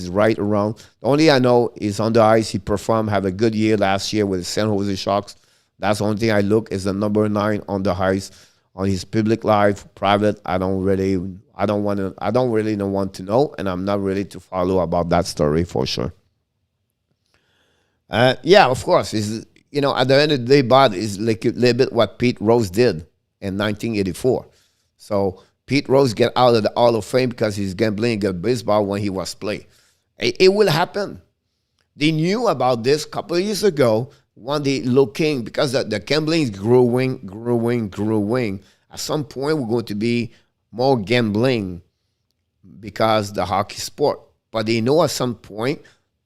right or wrong. The only I know is on the ice, he performed, have a good year last year with the San Jose Sharks. That's the only thing I look is the number 9 on the ice. On his public life, private, I don't really want to know, and I'm not really to follow about that story for sure. Yeah, of course, is at the end of the day, Bud is like a little bit what Pete Rose did in 1984. So Pete Rose get out of the Hall of Fame because he's gambling against baseball when he was playing. It will happen. They knew about this a couple of years ago when they looking, because the gambling is growing. At some point, we're going to be more gambling because the hockey sport. But they know at some point,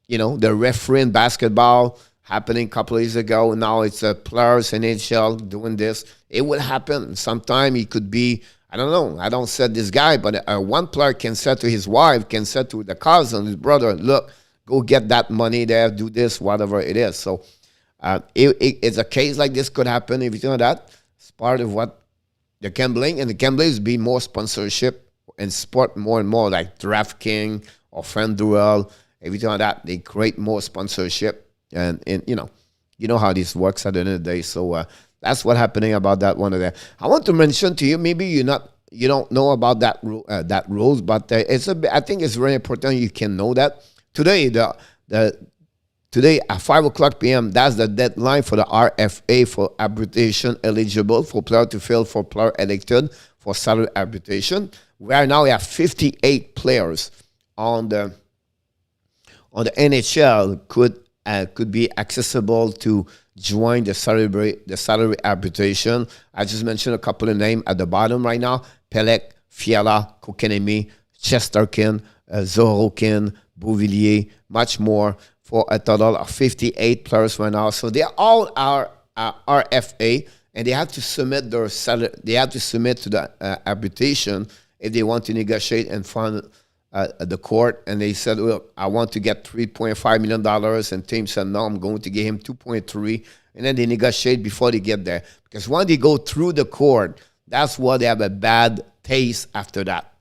the referee in basketball happening a couple of years ago. Now it's players in NHL doing this. It will happen. Sometime it could be, I don't know. I don't say this guy, but one player can say to his wife, can say to the cousin, his brother, look, go get that money there, do this, whatever it is. So it's a case like this could happen. If you know that, it's part of what the gambling, and the gambling is be more sponsorship and sport more and more, like DraftKings or FanDuel, everything like that. They create more sponsorship, and you know how this works at the end of the day. So that's what's happening about that one of there. I want to mention to you, maybe you don't know about that rules, but I think it's very important you can know that today. Today at 5:00 p.m., that's the deadline for the RFA for arbitration eligible for player to fill for player elected for salary arbitration. Right now we have 58 players on the NHL could be accessible to join the salary arbitration. I just mentioned a couple of names at the bottom right now: Pelech, Fiala, Kokenemi, Chesterkin, Zorokin, Beauvillier, much more, for a total of 58 players right now. So they all are RFA, and they have to submit their salary. They have to submit to the arbitration if they want to negotiate in front of the court. And they said, "Well, I want to get $3.5 million," and team said, "No, I'm going to give him 2.3." And then they negotiate before they get there, because when they go through the court, that's why they have a bad taste after that,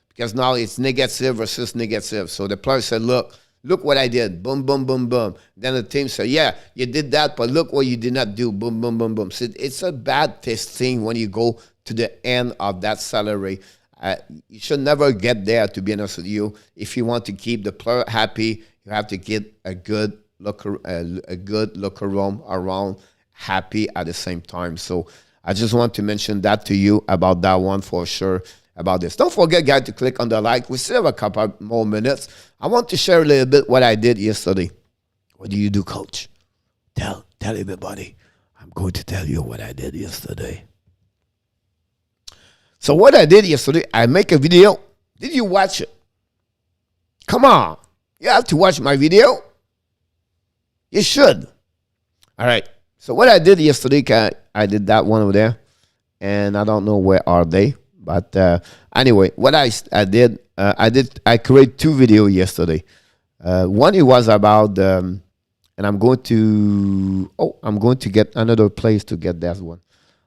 because now it's negative versus negative. So the player said, look what I did. Boom, boom, boom, boom. Then the team said, yeah, you did that, but look what you did not do. Boom, boom, boom, boom. So it's a bad taste thing when you go to the end of that salary. You should never get there, to be honest with you. If you want to keep the player happy, you have to get a good locker room around happy at the same time. So I just want to mention that to you about that one for sure. About this. Don't forget, guys, to click on the like. We still have a couple more minutes. I want to share a little bit what I did yesterday. What do you do, coach? Tell everybody. I'm going to tell you what I did yesterday. So what I did yesterday, I make a video. Did you watch it? Come on. You have to watch my video. You should. All right. So what I did yesterday, I did that one over there. And I don't know where are they. But anyway, what I created 2 videos yesterday. One, it was about, and I'm going to get another place to get that one.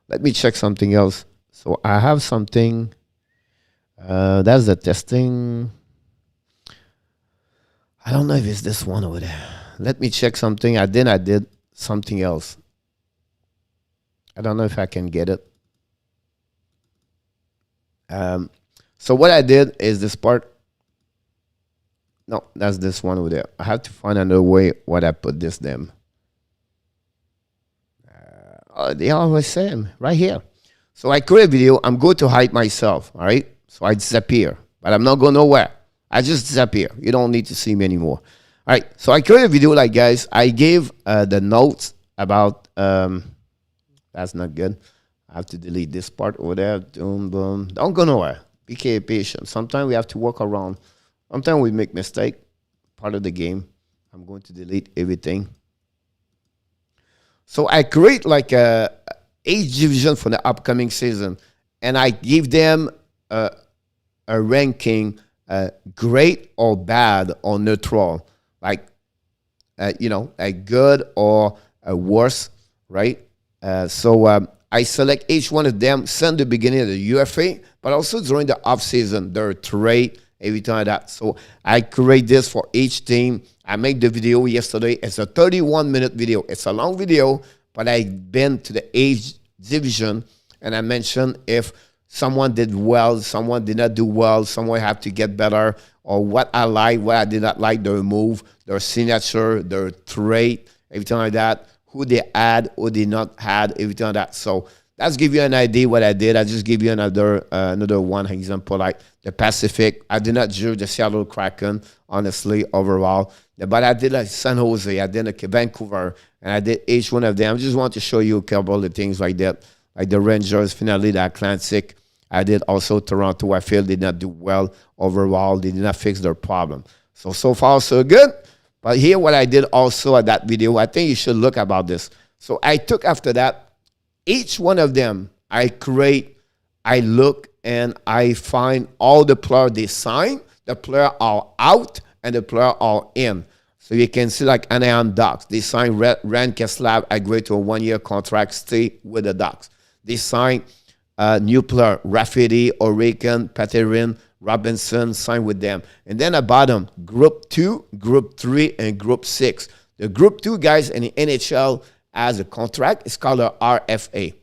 Let me check something else. So I have something. That's the testing. I don't know if it's this one over there. Let me check something. I did something else. I don't know if I can get it. So what I did is this part. No, that's this one over there. I have to find another way what I put this them. They always same right here. So I create a video. I'm going to hide myself. All right. So I disappear, but I'm not going nowhere. I just disappear. You don't need to see me anymore. All right. So I create a video like, guys, I gave the notes about. That's not good. I have to delete this part over there. Boom, boom. Don't go nowhere. Be patient. Sometimes we have to work around. Sometimes we make mistake. Part of the game. I'm going to delete everything. So I create like a age division for the upcoming season, and I give them a ranking, great or bad or neutral, like a good or a worse, right? So I select each one of them since the beginning of the UFA, but also during the off season, their trade, everything like that. So I create this for each team. I made the video yesterday. It's a 31-minute video. It's a long video, but I've been to the age division, and I mentioned if someone did well, someone did not do well, someone have to get better, or what I like, what I did not like, their move, their signature, their trade, everything like that. Who they had, who they not had, everything like that. So that's give you an idea what I did. I just give you another one example, like the Pacific. I did not judge the Seattle Kraken, honestly, overall. But I did like San Jose, I did like Vancouver, and I did each one of them. I just want to show you a couple of things like that, like the Rangers, finally the Atlantic. I did also Toronto. I feel they did not do well overall. They did not fix their problem. So far, so good. But here what I did also at that video, I think you should look about this. So I took after that, each one of them, I create, I look, and I find all the players they sign, the player are out, and the player are in. So you can see like Anaheim Ducks. They signed Rand Keslav, agreed to a 1-year contract, stay with the Ducks. They signed new player, Rafferty, O'Regan, Paterin, Robinson, signed with them. And then at bottom, Group 2, Group 3, and Group 6. The Group 2 guys in the NHL has a contract. It's called a RFA.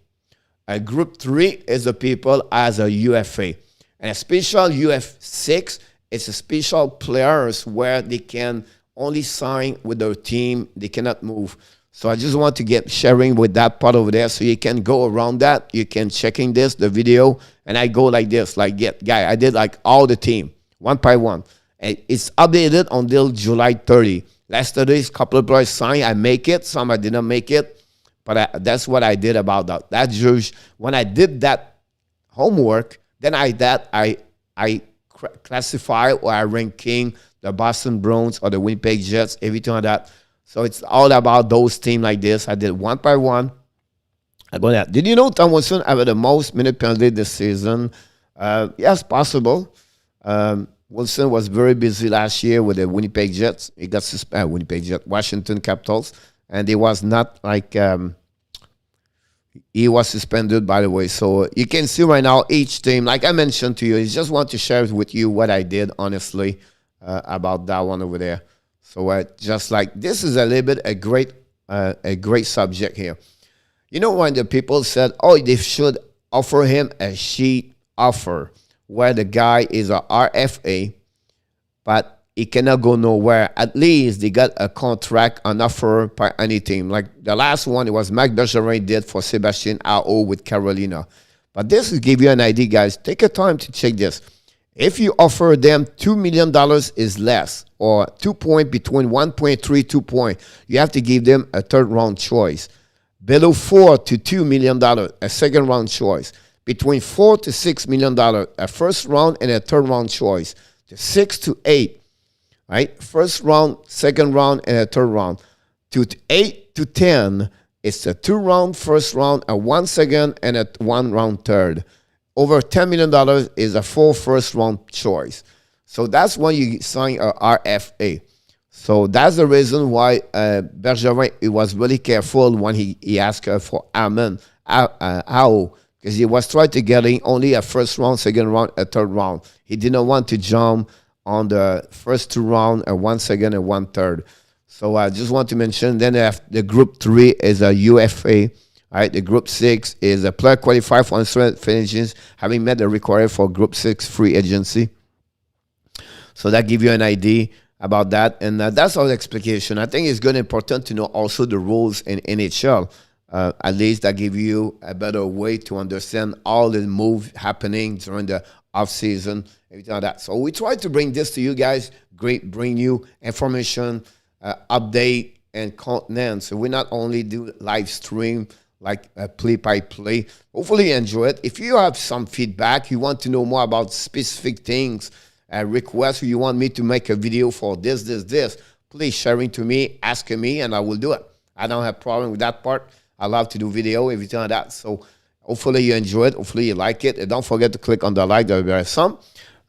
Group 3 is the people as a UFA. And a special UF6 is a special players where they can only sign with their team. They cannot move. So I just want to get sharing with that part over there so you can go around that. You can checking this, the video, and I go like this, like guy, I did like all the team, one by one. And it's updated until July 30. Yesterday's couple of players signed. I make it, some I did not make it, but that's what I did about that. That's just when I did that homework, then I classify or I ranking the Boston Bruins or the Winnipeg Jets, everything like that. So it's all about those teams like this. I did one by one. I go that. Did you know Tom Wilson had the most minute penalty this season? Yes, possible. Wilson was very busy last year with the Winnipeg Jets. He got suspended. Winnipeg Jets, Washington Capitals, and he was not like he was suspended, by the way. So you can see right now each team, like I mentioned to you, I just want to share with you what I did honestly about that one over there. So just like this is a little bit a great subject here. You know when the people said, oh, they should offer him a sheet offer where the guy is a RFA, but he cannot go nowhere. At least they got a contract, an offer by any team. Like the last one, it was Marc Bergevin did for Sébastien Aho with Carolina. But this will give you an idea, guys. Take a time to check this. If you offer them $2 million is less, or 2 points between 1.3, 2 points, you have to give them a third round choice. Below $4 to $2 million, a second round choice. Between $4 to $6 million, a first round and a third round choice. To 6 to 8, right? First round, second round, and a third round. To 8 to 10, it's a 2 round first round, a 1 second, and a 1 round third. Over $10 million is a 4 first round choice. So that's when you sign a RFA. So that's the reason why Bergevin was really careful when he asked for Aho, because he was trying to get in only a first round, second round, a third round. He didn't want to jump on the first 2 rounds, a 1 second, and 1 third. So I just want to mention, then the group 3 is a UFA. All right, the group 6 is a player qualified for instant finishes, having met the required for group 6 free agency. So that gives you an idea about that. And that's our explication. I think it's good and important to know also the rules in NHL. At least that give you a better way to understand all the moves happening during the off-season, everything like that. So we try to bring this to you guys, bring you information, update, and content. So we not only do live stream, like play-by-play. Hopefully you enjoy it. If you have some feedback, you want to know more about specific things, requests, you want me to make a video for this, please sharing to me, asking me, and I will do it. I don't have problem with that part. I love to do video, everything like that. So hopefully you enjoy it. Hopefully you like it. And don't forget to click on the like. There are some.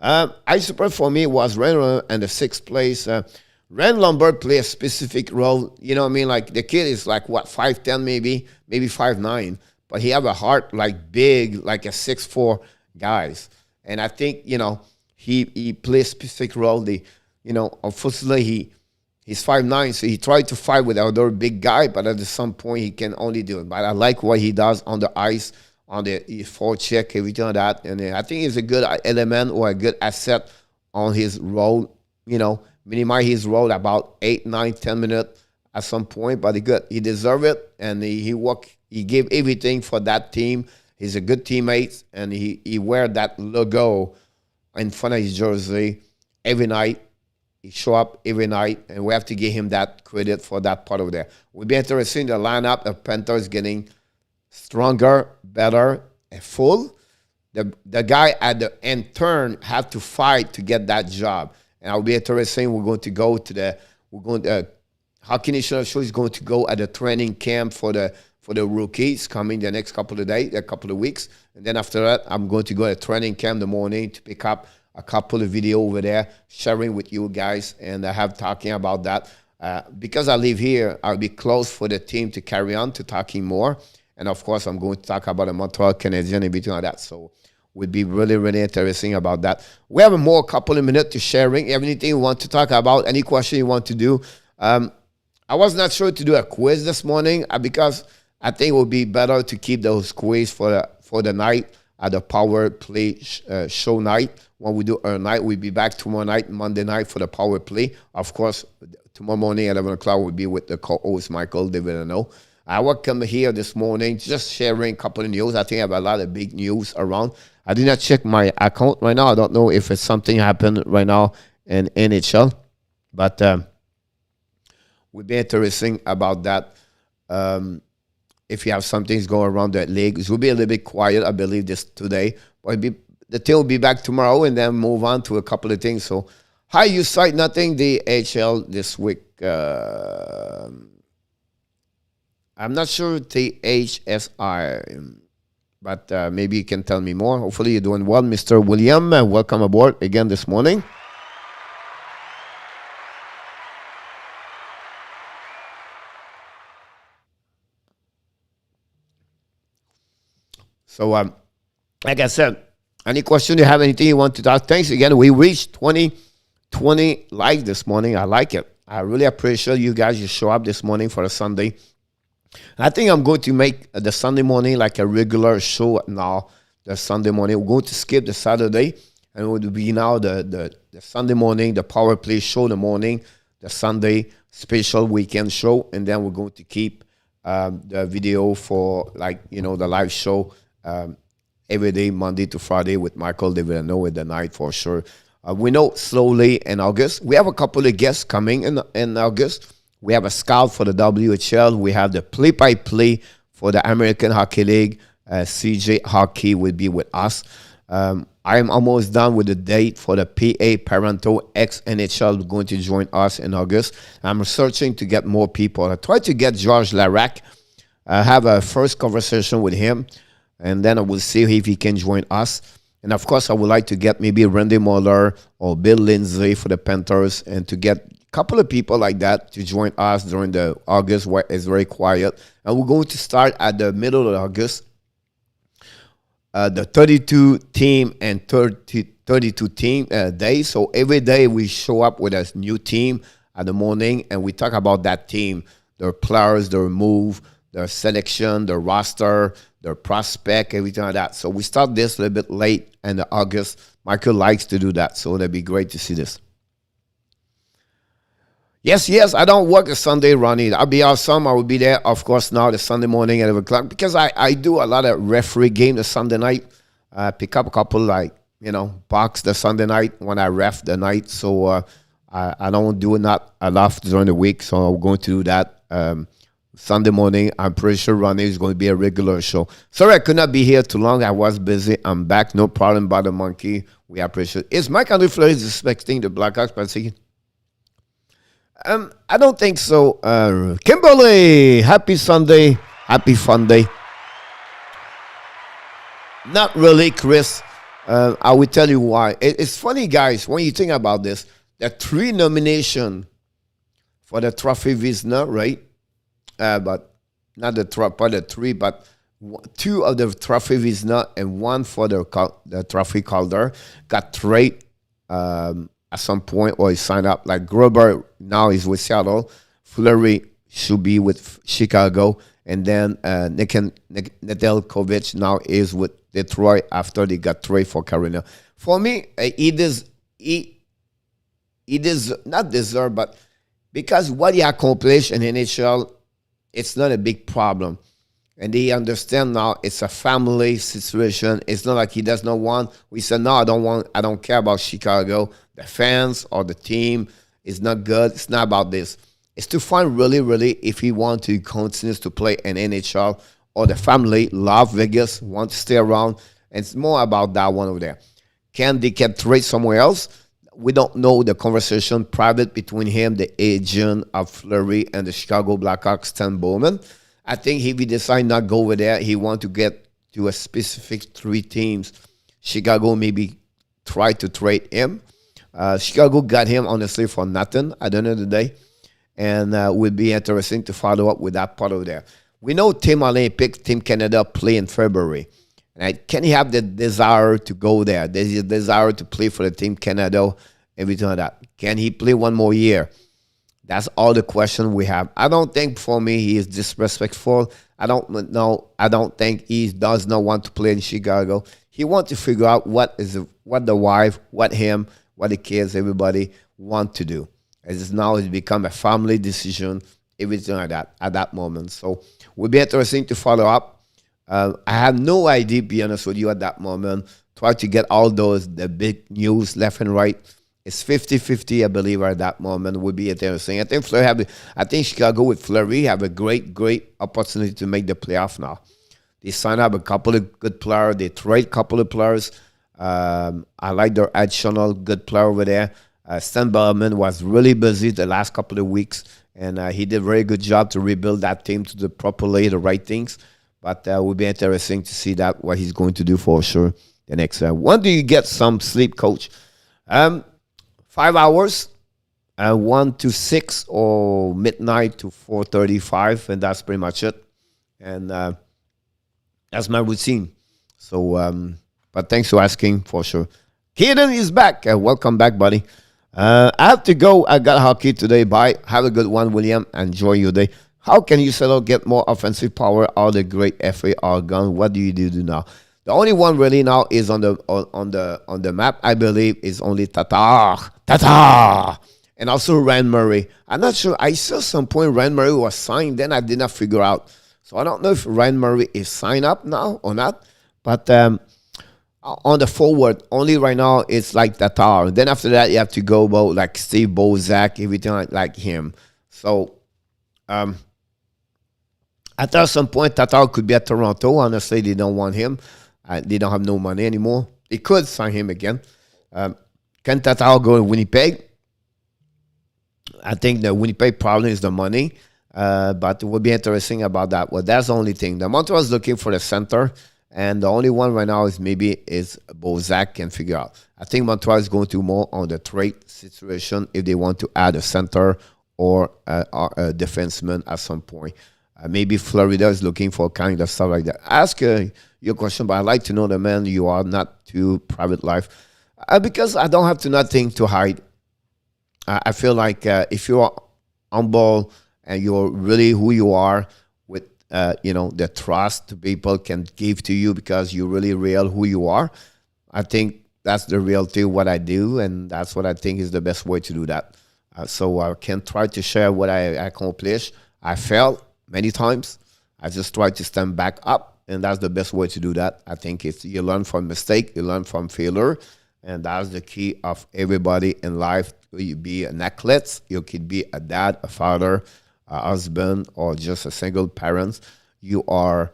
I suppose for me was Ren and the 6th place. Ren Lombard play a specific role. You know what I mean? Like the kid is like, what, 5'10", maybe 5'9". But he have a heart like big, like a 6'4" guys. And I think, you know, he plays specific role. Unfortunately, he's 5'9", so he tried to fight with other big guy, but at some point he can only do it. But I like what he does on the ice, on the forecheck, everything like that. And I think he's a good element or a good asset on his role, minimize his role about 8, 9, 10 minutes at some point, but he deserves it, and he gave everything for that team. He's a good teammate, and he wear that logo in front of his jersey every night. He show up every night, and we have to give him that credit for that part of there. We'll be interested in the lineup of Panthers getting stronger, better, and full. The guy at the end turn had to fight to get that job. And I'll be interested. We're going to Hockey National Show is going to go at the training camp for the rookies coming the next couple of days, a couple of weeks. And then after that, I'm going to go to training camp in the morning to pick up a couple of video over there, sharing with you guys, and I have talking about that. Because I live here, I'll be close for the team to carry on to talking more. And of course, I'm going to talk about the Montreal Canadiens and everything like that. So would be really, really interesting about that. We have a more couple of minutes to sharing. Anything you want to talk about, any question you want to do. I was not sure to do a quiz this morning because I think it would be better to keep those quiz for the night at the power play show night. When we do our night, we'll be back tomorrow night, Monday night, for the power play. Of course, tomorrow morning at 11 o'clock, we'll be with the co-host, Michael David. I welcome here this morning, just sharing a couple of news. I think I have a lot of big news around. I did not check my account right now. I don't know if it's something happened right now in NHL, but would be interesting about that. If you have something going around that league, it will be a little bit quiet, I believe, this today. But the team will be back tomorrow and then move on to a couple of things. So, how you cite nothing the HL this week? I'm not sure the HSI, but maybe you can tell me more. Hopefully you're doing well, Mr. William. Welcome aboard again this morning. So, like I said, any question you have, anything you want to talk? Thanks again. We reached 20 likes this morning. I like it. I really appreciate you guys. You show up this morning for a Sunday. I think I'm going to make the Sunday morning like a regular show now. The Sunday morning, we're going to skip the Saturday, and it will be now the Sunday morning, the power play show in the morning, the Sunday special weekend show, and then we're going to keep the video for the live show every day, Monday to Friday with Michael Devilano at the night for sure. We know slowly in August. We have a couple of guests coming in August. We have a scout for the WHL. We have the play-by-play for the American Hockey League. CJ Hockey will be with us. I am almost done with the date for the PA Parental ex-NHL going to join us in August. I'm searching to get more people. I tried to get George Larac. I have a first conversation with him, and then I will see if he can join us. And, of course, I would like to get maybe Randy Muller or Bill Lindsay for the Panthers and to get a couple of people like that to join us during the August where it's very quiet. And we're going to start at the middle of August, the 32 team and 32 team days. So every day we show up with a new team at the morning and we talk about that team, their players, their move, their selection, their roster, their prospect, everything like that. So we start this a little bit late in August. Michael likes to do that, so that'd be great to see this. Yes, I don't work a Sunday, Ronnie. I'll be awesome. I will be there, of course, now the Sunday morning at 11 o'clock because I do a lot of referee game the Sunday night. Pick up a couple box the Sunday night when I ref the night. So I don't do not enough during the week, so I'm going to do that. Sunday morning, I'm pretty sure Ronnie is going to be a regular show. Sorry I could not be here too long. I was busy. I'm back. No problem about the monkey. We appreciate it. Is Nhl Fleury expecting the Blackhawks by second? I don't think so. Kimberly, happy Sunday. Happy fun day. Not really, Chris. I will tell you why. It's funny, guys, when you think about this. There are 3 nominations for the Trophy Vizina, right? But not the trophy, 3, but 2 of the Trophy Vizina and 1 for the Trophy Calder got traded at some point or he signed up. Like Gruber now is with Seattle, Fleury should be with Chicago, and then Nedeljkovic now is with Detroit after they got traded for Carolina. For me, he does not deserve, but because what he accomplished in NHL, it's not a big problem. And he understand now it's a family situation. It's not like he does not want. We said, no, I don't care about Chicago. The fans or the team is not good. It's not about this. It's to find really, if he wants to continue to play in NHL or the family love Vegas, want to stay around. And it's more about that one over there. Can they get trade somewhere else? We don't know the conversation private between him, the agent of Fleury, and the Chicago Blackhawks, Stan Bowman. I think if he decide not go over there, he want to get to a specific 3 teams. Chicago maybe try to trade him. Chicago got him, honestly, for nothing at the end of the day. And would be interesting to follow up with that part over there. We know Team Olympic, Team Canada play in February. Right? Can he have the desire to go there? There's a desire to play for the Team Canada, everything like that. Can he play one more year? That's all the question we have. I don't think, for me, he is disrespectful. I don't think he does not want to play in Chicago. He wants to figure out what the wife, what him, what the kids, everybody want to do. As now it's become a family decision, everything like that at that moment. So it would be interesting to follow up. I have no idea, to be honest with you, at that moment. Try to get all the big news left and right. It's 50-50, I believe, at that moment. Would be interesting. I think Chicago with Fleury have a great opportunity to make the playoff now. They sign up a couple of good players. They trade a couple of players. I like their additional good player over there. Stan Bellman was really busy the last couple of weeks, and he did a very good job to rebuild that team to the properly the right things. But it will be interesting to see that what he's going to do for sure the next. When do you get some sleep, Coach? 5 hours, 1 to 6 or midnight to 4:35, and that's pretty much it. And that's my routine. So, but thanks for asking for sure. Kaden is back. Welcome back, buddy. I have to go. I got hockey today. Bye. Have a good one, William. Enjoy your day. How can you settle, get more offensive power out of the great FAR gun? What do you do now? The only one really now is on the map, I believe, is only Tatar, and also Rand Murray. I'm not sure. I saw some point Rand Murray was signed, then I did not figure out. So I don't know if Rand Murray is signed up now or not. But on the forward, only right now it's like Tatar. Then after that, you have to go about like Steve Bozak, everything like him. So at some point, Tatar could be at Toronto. Honestly, they don't want him. They don't have no money anymore. They could sign him again. Can Tatar go to Winnipeg? I think the Winnipeg problem is the money. But it would be interesting about that. Well, that's the only thing. The Montreal is looking for the center. And the only one right now is Bozak can figure out. I think Montreal is going to more on the trade situation if they want to add a center or a defenseman at some point. Maybe Florida is looking for kind of stuff like that. Ask your question, but I'd like to know the man you are, not too private life. Because I don't have nothing to hide. I feel like if you're humble and you're really who you are, with the trust people can give to you because you're really real who you are, I think that's the reality what I do, and that's what I think is the best way to do that. So I can try to share what I accomplished. I failed many times. I just try to stand back up, and that's the best way to do that. I think it's you learn from mistake, you learn from failure, and that's the key of everybody in life. You be an athlete, you could be a dad, a father, a husband, or just a single parent. You are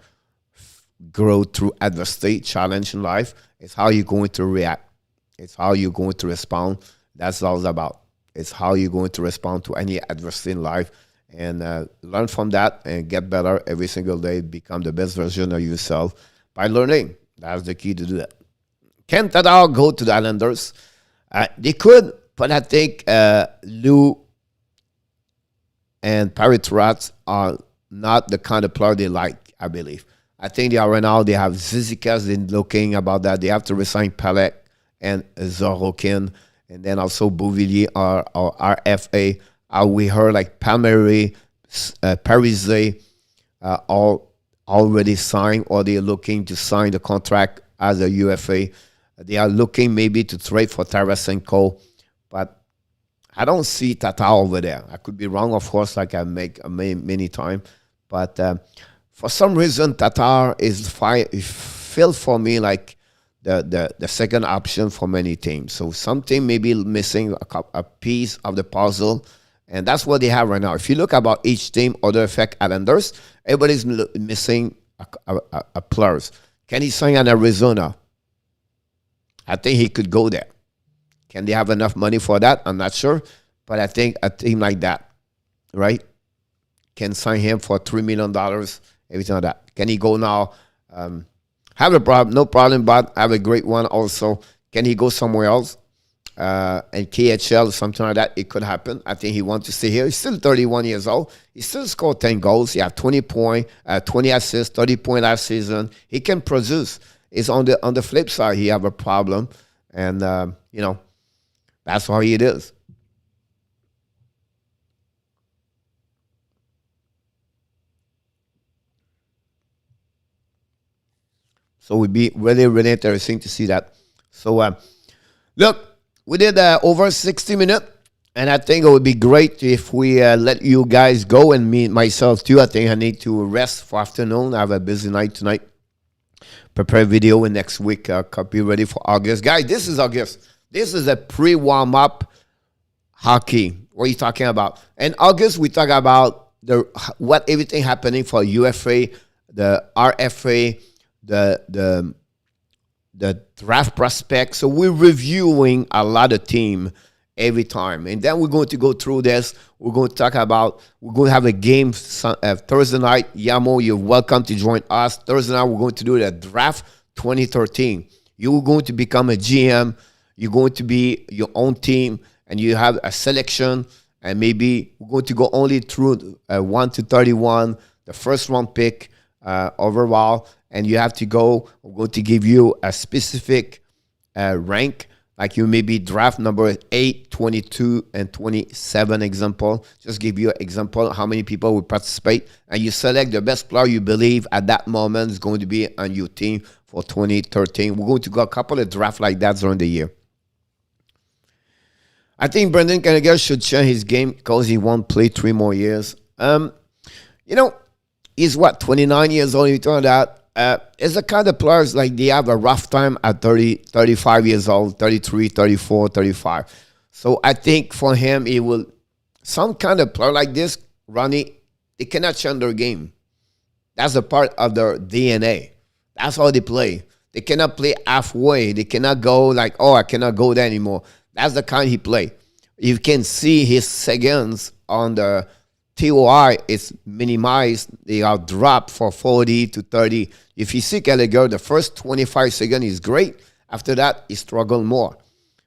grow through adversity, challenge in life. It's how you're going to react. It's how you're going to respond. That's all it's about. It's how you're going to respond to any adversity in life, and learn from that and get better every single day. Become the best version of yourself by learning. That's the key to do that. Can Tatar go to the Islanders? They could, but I think Lou and Paritrat are not the kind of player they like, I believe. I think they are right now, they have Zizikas in looking about that. They have to resign Palek and Zorokin, and then also Beauvillier or RFA. We heard like Palmieri, Parise, all already signed, or they're looking to sign the contract as a UFA. They are looking maybe to trade for Tarasenko, but I don't see Tatar over there. I could be wrong, of course, like I make many times. But for some reason, Tatar is feel for me like the second option for many teams. So something maybe missing a piece of the puzzle, and that's what they have right now. If you look about each team, other effect Islanders, everybody's missing a players. Can he sign in Arizona? I think he could go there. Can they have enough money for that? I'm not sure. But I think a team like that, right, can sign him for $3 million, everything like that. Can he go now? Have a problem, no problem, but have a great one also. Can he go somewhere else? And KHL, something like that, it could happen. I think he wants to stay here. He's still 31 years old. He still scored 10 goals. He had 20 points, 20 assists, 30 points last season. He can produce. It's on the flip side, he have a problem. And, that's how it is. So it would be really, really interesting to see that. So, look, we did over 60 minutes, and I think it would be great if we let you guys go, and me, myself too. I think I need to rest for afternoon. I have a busy night tonight. Prepare video in next week. Copy ready for August. Guys, this is August. This is a pre-warm-up hockey. What are you talking about? In August, we talk about everything happening for UFA, the RFA, the the draft prospects. So we're reviewing a lot of team every time. And then we're going to go through this. We're going to talk about, we're going to have a game Thursday night. Yamo, you're welcome to join us. Thursday night, we're going to do the draft 2013. You're going to become a GM. You're going to be your own team, and you have a selection. And maybe we're going to go only through 1 to 31, the first round pick overall. And you have to go, we're going to give you a specific rank. Like you maybe draft number 8, 22, and 27 example. Just give you an example how many people will participate. And you select the best player you believe at that moment is going to be on your team for 2013. We're going to go a couple of drafts like that during the year. I think Brendan Gallagher should change his game because he won't play 3 more years. He's 29 years old. You turn that. It's the kind of players like they have a rough time at 30, 35 years old, 33, 34, 35. So I think for him, he will, some kind of player like this, Ronnie, they cannot change their game. That's a part of their DNA. That's how they play. They cannot play halfway. They cannot go like, oh, I cannot go there anymore. That's the kind he play. You can see his seconds on the TOI is minimized. They are dropped for 40 to 30. If you see Gallagher, the first 25 seconds is great. After that, he struggled more.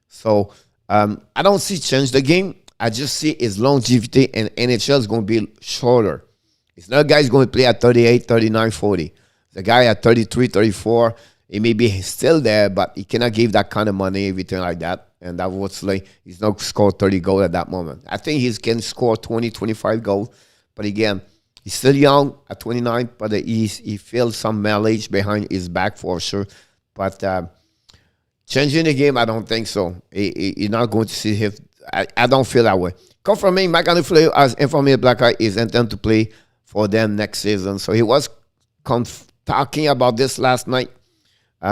So I don't see change the game. I just see his longevity in NHL is going to be shorter. It's not a guy who's going to play at 38, 39, 40. The guy at 33, 34, he may be still there, but he cannot give that kind of money, everything like that. And that was like, he's not scored 30 goals at that moment. I think he can score 20, 25 goals. But again, he's still young at 29, but he feels some mileage behind his back for sure. But changing the game, I don't think so. You're not going to see him. I don't feel that way. Confirming, Nhl Fleury has informed me Blackhawks is intended to play for them next season. So he was talking about this last night.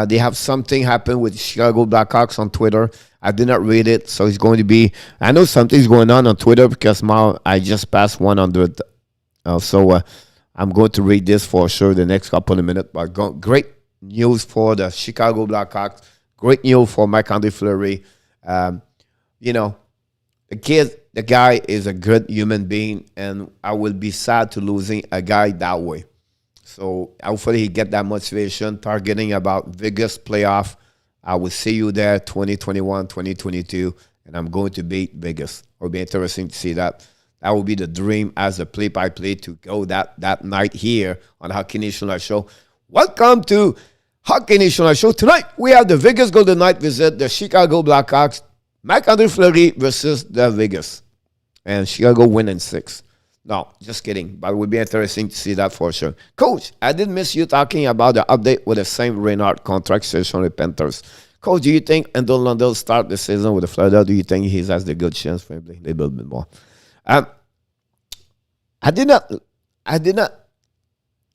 They have something happen with Chicago Blackhawks on Twitter. I did not read it, so it's going to be. I know something's going on Twitter because now I just passed 100. So I'm going to read this for sure the next couple of minutes. But great news for the Chicago Blackhawks. Great news for Nhl Fleury. The guy is a good human being, and I will be sad to losing a guy that way. So hopefully he get that motivation, targeting about Vegas playoff. I will see you there 2021, 2022, and I'm going to beat Vegas. It'll be interesting to see that. That will be the dream as a play-by-play to go that night here on Hockey National Show. Welcome to Hockey National Show. Tonight, we have the Vegas Golden Knights visit the Chicago Blackhawks. Nhl Fleury versus the Vegas. And Chicago win in 6. No, just kidding. But it would be interesting to see that for sure. Coach, I did miss you talking about the update with the St. Renard contract situation with Panthers. Coach, do you think Endel Lundell start the season with the Florida? Do you think he has the good chance for him to play a little bit more? I did not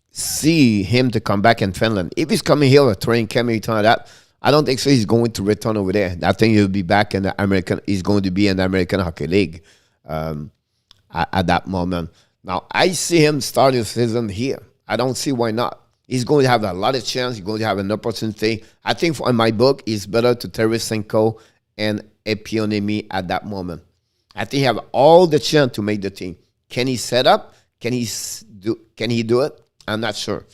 see him to come back in Finland. If he's coming here with training camp and that, I don't think so. He's going to return over there. I think he'll be back in the American. He's going to be in the American Hockey League. At that moment. Now, I see him start his season here. I don't see why not. He's going to have a lot of chance. He's going to have an opportunity. I think in my book, it's better to Tarasenko and Epionemi at that moment. I think he have all the chance to make the team. Can he set up? Can he do it? I'm not sure.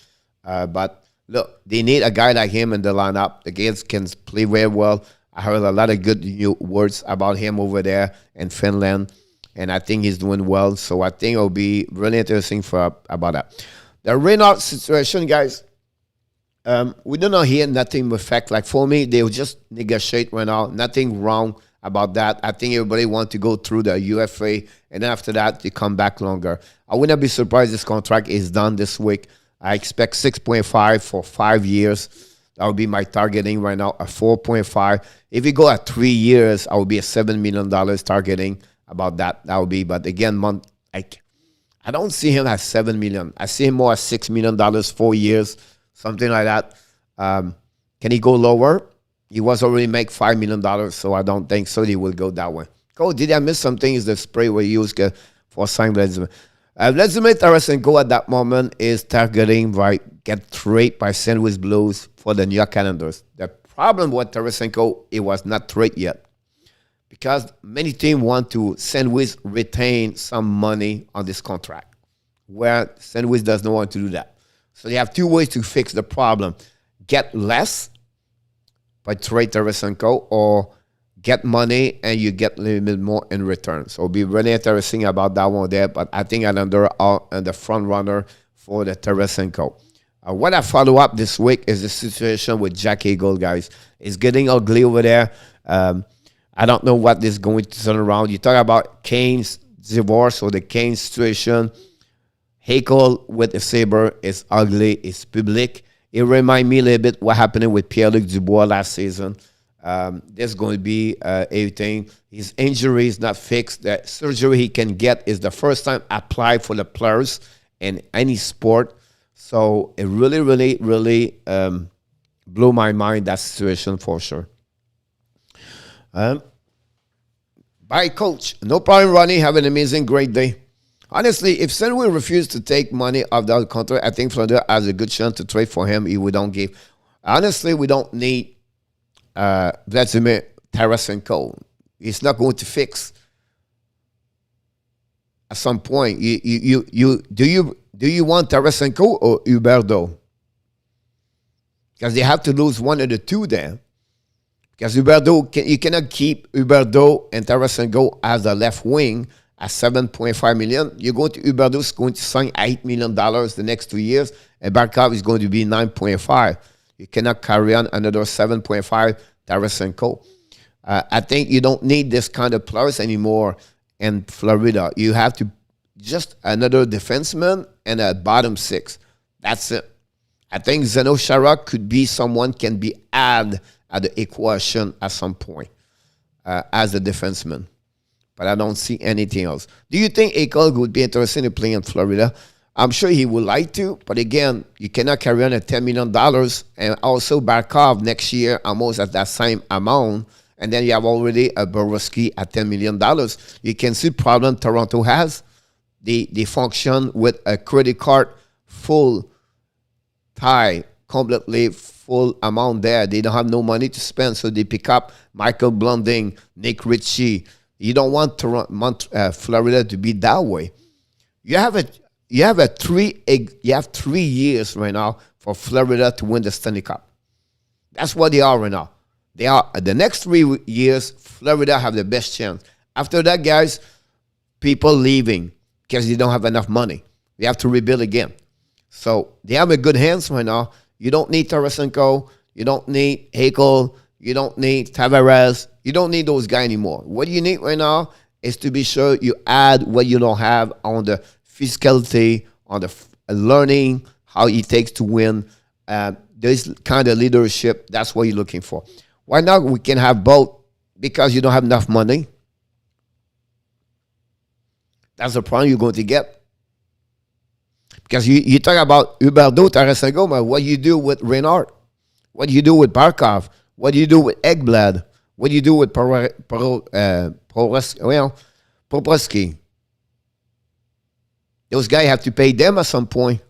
But look, they need a guy like him in the lineup. The guys can play very well. I heard a lot of good words about him over there in Finland. And I think he's doing well. So I think it'll be really interesting about that. The Renard situation, guys, we do not hear nothing with fact. Like for me, they'll just negotiate right now. Nothing wrong about that. I think everybody wants to go through the UFA. And then after that, they come back longer. I would not be surprised this contract is done this week. I expect 6.5 for 5 years. That would be my targeting right now, a 4.5. If we go at 3 years, I will be a $7 million targeting. About that would be, but again, I don't see him at $7 million. I see him more at $6 million, 4 years, something like that. Can he go lower? He was already make $5 million, so I don't think so. He will go that way. Oh, did I miss something? Is the spray we use for sign Vladimir? Vladimir Tarasenko at that moment is targeting get traded by St. Louis Blues for the New York Canadiens. The problem with Tarasenko, it was not trade yet. Because many teams want to St. Louis retain some money on this contract, where St. Louis does not want to do that. So they have two ways to fix the problem. Get less by trade Tarasenko, or get money and you get a little bit more in return. So it'll be really interesting about that one there, but I think Islanders are the front runner for the Tarasenko. What I follow up this week is the situation with Jack Eagle, guys. It's getting ugly over there. I don't know what is going to turn around. You talk about Kane's divorce or the Kane situation. Eichel with the Sabres is ugly. It's public. It reminds me a little bit what happened with Pierre-Luc Dubois last season. There's going to be everything. His injury is not fixed. The surgery he can get is the first time applied for the players in any sport. So it really, really, really blew my mind, that situation, for sure. Bye, coach. No problem, Ronnie. Have an amazing, great day. Honestly, if St. Louis refused to take money off that contract, I think Florida has a good chance to trade for him if we don't give. Honestly, we don't need Vladimir Tarasenko. It's not going to fix. At some point, do you want Tarasenko or Huberdeau? Because they have to lose one of the two there. Because Huberdeau, you cannot keep Huberdeau and Tarasenko as a left wing at $7.5 million. You're going to Huberdeau is going to sign $8 million the next 2 years, and Barkov is going to be $9.5. You cannot carry on another $7.5 Tarasenko. I think you don't need this kind of players anymore in Florida. You have to just another defenseman and a bottom six. That's it. I think Zdeno Chara could be someone can be added at the equation at some point as a defenseman. But I don't see anything else. Do you think Eichel would be interested in playing in Florida? I'm sure he would like to, but again, you cannot carry on at $10 million. And also Barkov next year almost at that same amount. And then you have already a Borowski at $10 million. You can see the problem Toronto has. They function with a credit card full tie, completely full amount there. They don't have no money to spend, so they pick up Michael Blunding, Nick Ritchie. You don't want Florida to be that way. You have 3 years right now for Florida to win the Stanley Cup. That's what they are right now. They are the next 3 years. Florida have the best chance. After that, guys, people leaving because they don't have enough money. They have to rebuild again. So they have a good hands right now. You don't need Tarasenko. You don't need Eichel. You don't need Tavares. You don't need those guys anymore. What you need right now is to be sure you add what you don't have on the physicality, on the learning, how it takes to win. This kind of leadership, that's what you're looking for. Why not? We can have both because you don't have enough money. That's the problem you're going to get. Because you talk about Huberdeau, Tarasenko, but what do you do with Reinhart? What do you do with Barkov? What do you do with Ekblad? What do you do with Bobrovsky? Those guys have to pay them at some point.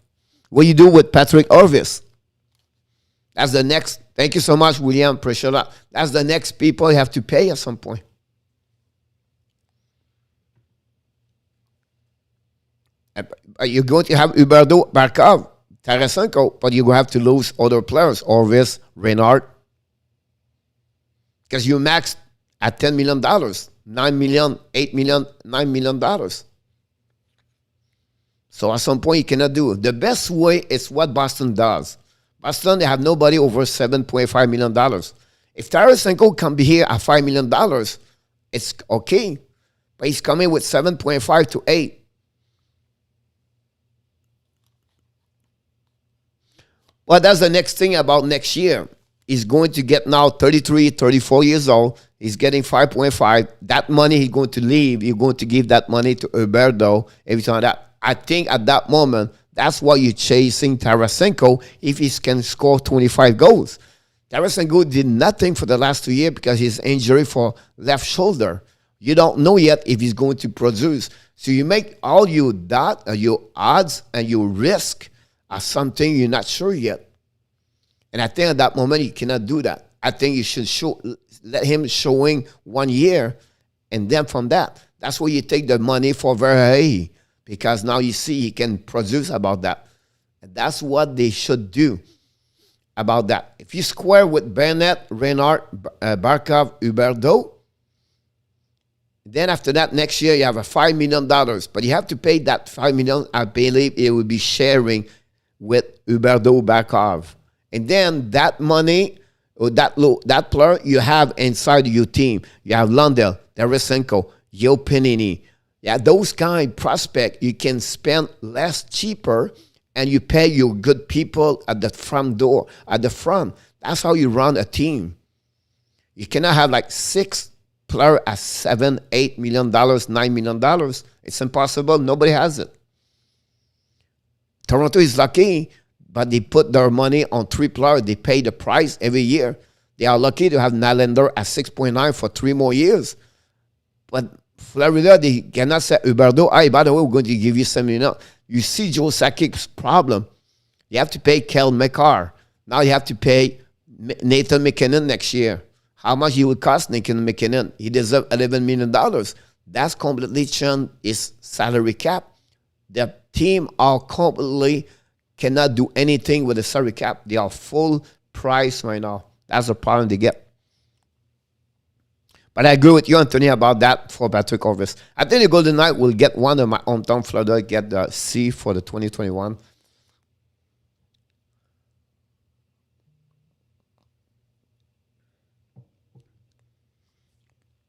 What do you do with Patrick Orvis? That's the next. Thank you so much, William. Appreciate that. That's the next people you have to pay at some point. You're going to have Huberdeau, Barkov, Tarasenko, but you're going to have to lose other players, Orvis, Reinhart. Because you maxed at $10 million, $9 million, $8 million, $9 million. So at some point you cannot do it. The best way is what Boston does. Boston, they have nobody over $7.5 million. If Tarasenko can be here at $5 million, it's okay. But he's coming with 7.5 to 8. Well, that's the next thing about next year. He's going to get now 33, 34 years old. He's getting 5.5. That money he's going to leave, you're going to give that money to Huberdeau every time that. I think at that moment, that's why you're chasing Tarasenko if he can score 25 goals. Tarasenko did nothing for the last 2 years because he's injured for left shoulder. You don't know yet if he's going to produce. So you make all your odds and your risk are something you're not sure yet. And I think at that moment, you cannot do that. I think you should let him showing 1 year, and then from that's where you take the money for Verhey, because now you see he can produce about that. And that's what they should do about that. If you square with Bennett, Reinhardt, Barkov, Huberdeau, then after that, next year, you have a $5 million. But you have to pay that $5 million. I believe it will be sharing with Huberdeau, Barkov. And then that money, or that player you have inside your team. You have Lundell, Tarasenko, Yo Panini. Yeah, those kind of prospect you can spend less cheaper, and you pay your good people at the front door, at the front. That's how you run a team. You cannot have like 6 players at $7, $8 million, $9 million. It's impossible. Nobody has it. Toronto is lucky, but they put their money on 3 players. They pay the price every year. They are lucky to have Nylander at 6.9 for 3 more years. But Florida, they cannot say, Huberdeau, hey, by the way, we're going to give you $7 million. You see Joe Sakic's problem. You have to pay Kel McCarr. Now you have to pay Nathan McKinnon next year. How much he would cost Nathan McKinnon? He deserves $11 million. That's completely changed his salary cap. The team are completely cannot do anything with the salary cap. They are full price right now. That's the problem they get. But I agree with you, Anthony, about that for Patrick Orvis. I think the Golden Knights will get one of my hometown Florida, get the C for the 2021.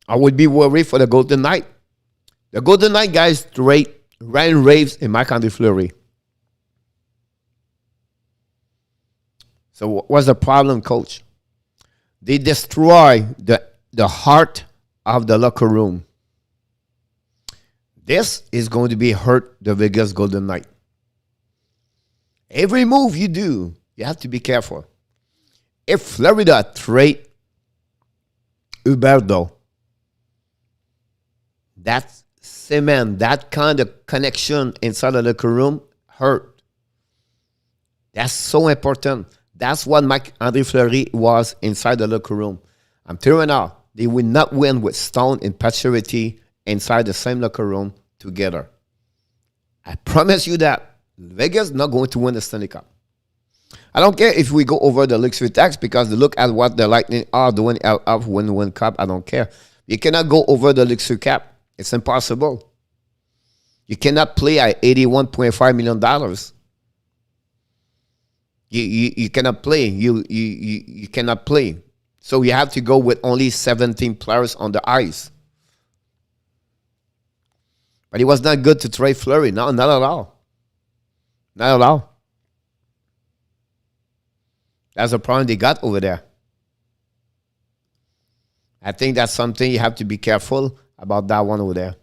I would be worried for the Golden Knights. The Golden Knights guys trade Ryan Reaves and Nhl Fleury. So what's the problem, coach? They destroy the heart of the locker room. This is going to be hurt the Vegas Golden Knights. Every move you do, you have to be careful. If Florida trade Huberdeau, that cement, that kind of connection inside the locker room hurt. That's so important. That's what Nhl Fleury was inside the locker room. I'm telling you now, they will not win with Stone and Pacioretty inside the same locker room together. I promise you that. Vegas not going to win the Stanley Cup. I don't care if we go over the luxury tax, because look at what the Lightning are doing out win cup. I don't care. You cannot go over the luxury cap. It's impossible. You cannot play at $81.5 million. You cannot play. You cannot play. So you have to go with only 17 players on the ice. But it was not good to trade Fleury. No, not at all. Not at all. That's a problem they got over there. I think that's something you have to be careful about, that one over there.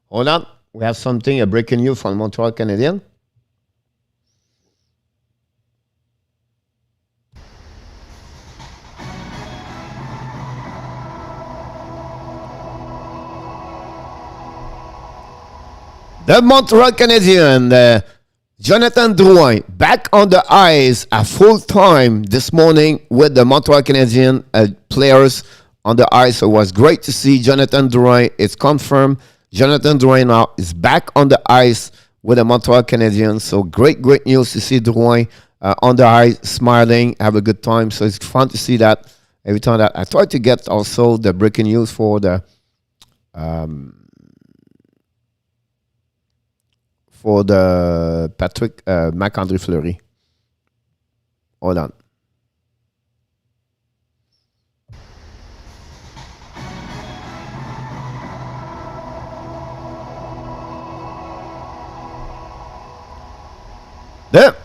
Hold on. We have something, a breaking news from Montreal Canadiens. The Montreal Canadiens, Jonathan Drouin, back on the ice at full time this morning with the Montreal Canadiens players on the ice. So it was great to see Jonathan Drouin. It's confirmed. Jonathan Drouin now is back on the ice with the Montreal Canadiens. So great news to see Drouin on the ice, smiling, have a good time. So it's fun to see that every time that I try to get also the breaking news for the Patrick Nhl Fleury. Hold on. There.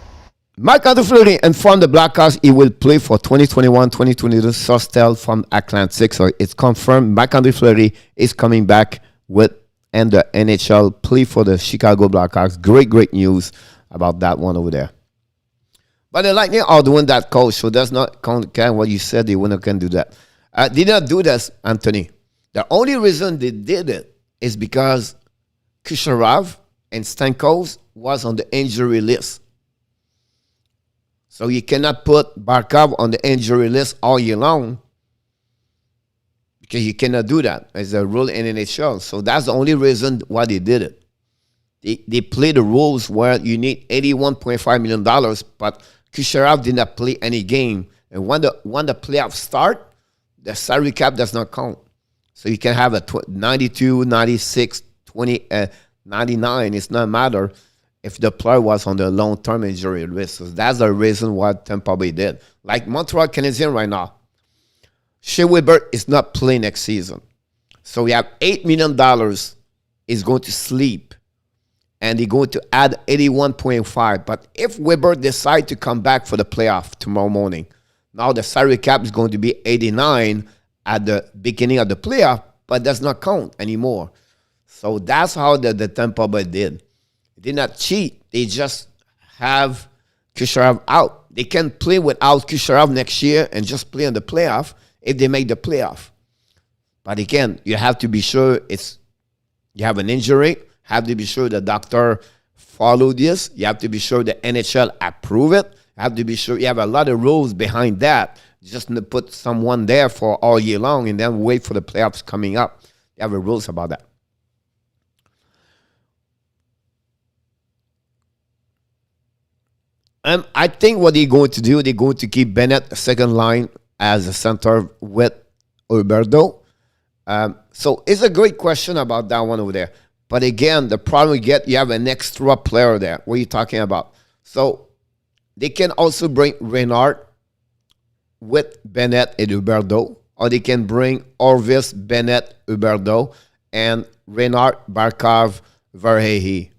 Nhl Fleury informed the Blackhawks he will play for 2021-2022 Sostel from Atlantic. So it's confirmed Nhl Fleury is coming back with and the NHL play for the Chicago Blackhawks. Great news about that one over there. But the Lightning are doing that, coach, so that's not kind of what you said. They can do that. Did not do this, Anthony. The only reason they did it is because Kucherov and Stamkos was on the injury list. So you cannot put Barkov on the injury list all year long because you cannot do that. It's a rule in NHL. So that's the only reason why they did it. They play the rules where you need $81.5 million, but Kucherov did not play any game. And when the playoffs start, the salary cap does not count. So you can have a 92, 96, 20, 99. It's not matter if the player was on the long-term injury list. So that's the reason why Tampa Bay did. Like Montreal Canadiens right now, Shea Weber is not playing next season. So we have $8 million is going to sleep. And they're going to add 81.5. But if Weber decides to come back for the playoff tomorrow morning, now the salary cap is going to be 89 at the beginning of the playoff, but does not count anymore. So that's how the Tampa Bay did. They did not cheat. They just have Kucherov out. They can play without Kucherov next year and just play in the playoff if they make the playoff. But again, you have to be sure you have an injury. Have to be sure the doctor followed this. You have to be sure the NHL approve it. You have to be sure you have a lot of rules behind that. Just to put someone there for all year long and then wait for the playoffs coming up. You have rules about that. I think what they're going to do, they're going to keep Bennett second line as a center with Huberdeau. So it's a great question about that one over there. But again, the problem you get, you have an extra player there. What are you talking about? So they can also bring Reinhardt with Bennett and Huberdeau, or they can bring Orvis, Bennett, Huberdeau, and Reinhardt, Barkov, Verhey.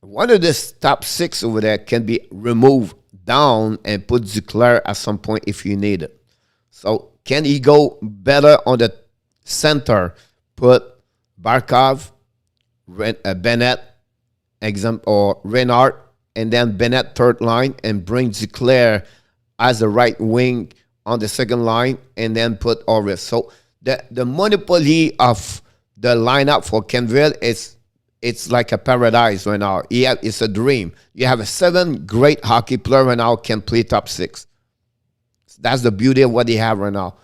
One of the top six over there can be removed down and put Duclair at some point if you need it. So can he go better on the center? Put Barkov, Bennett, or Reinhardt, and then Bennett third line, and bring Duclair as a right wing on the second line, and then put Orvis. So the monopoly of the lineup for CANVA it's like a paradise right now. It's a dream. You have a 7 great hockey player right now can play top 6. That's the beauty of what they have right now.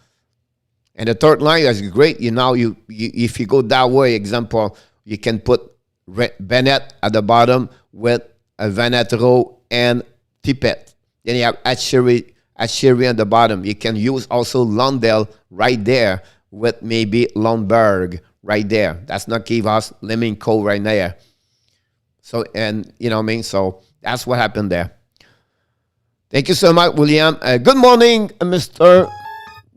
And the third line is great. If you go that way, example, you can put Bennett at the bottom with Vanetro and Tippett. Then you have Atcheri at the bottom. You can use also Lundell right there with maybe Lundberg right there. That's not Kivas, Leminko right there. So, and you know what I mean? So that's what happened there. Thank you so much, William. Good morning, Mr.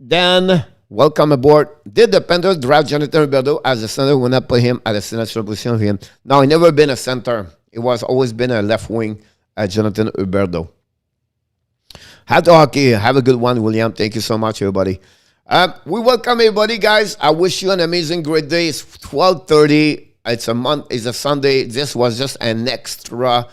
Dan. Welcome aboard. Did the Panthers draft Jonathan Huberdeau as a center? Will not put him at a central position of him. No, he never been a center. It was always been a left wing, Jonathan Huberdeau. Have the hockey. Have a good one, William. Thank you so much, everybody. We welcome everybody, guys. I wish you an amazing, great day. It's 12:30. It's a Sunday. This was just an extra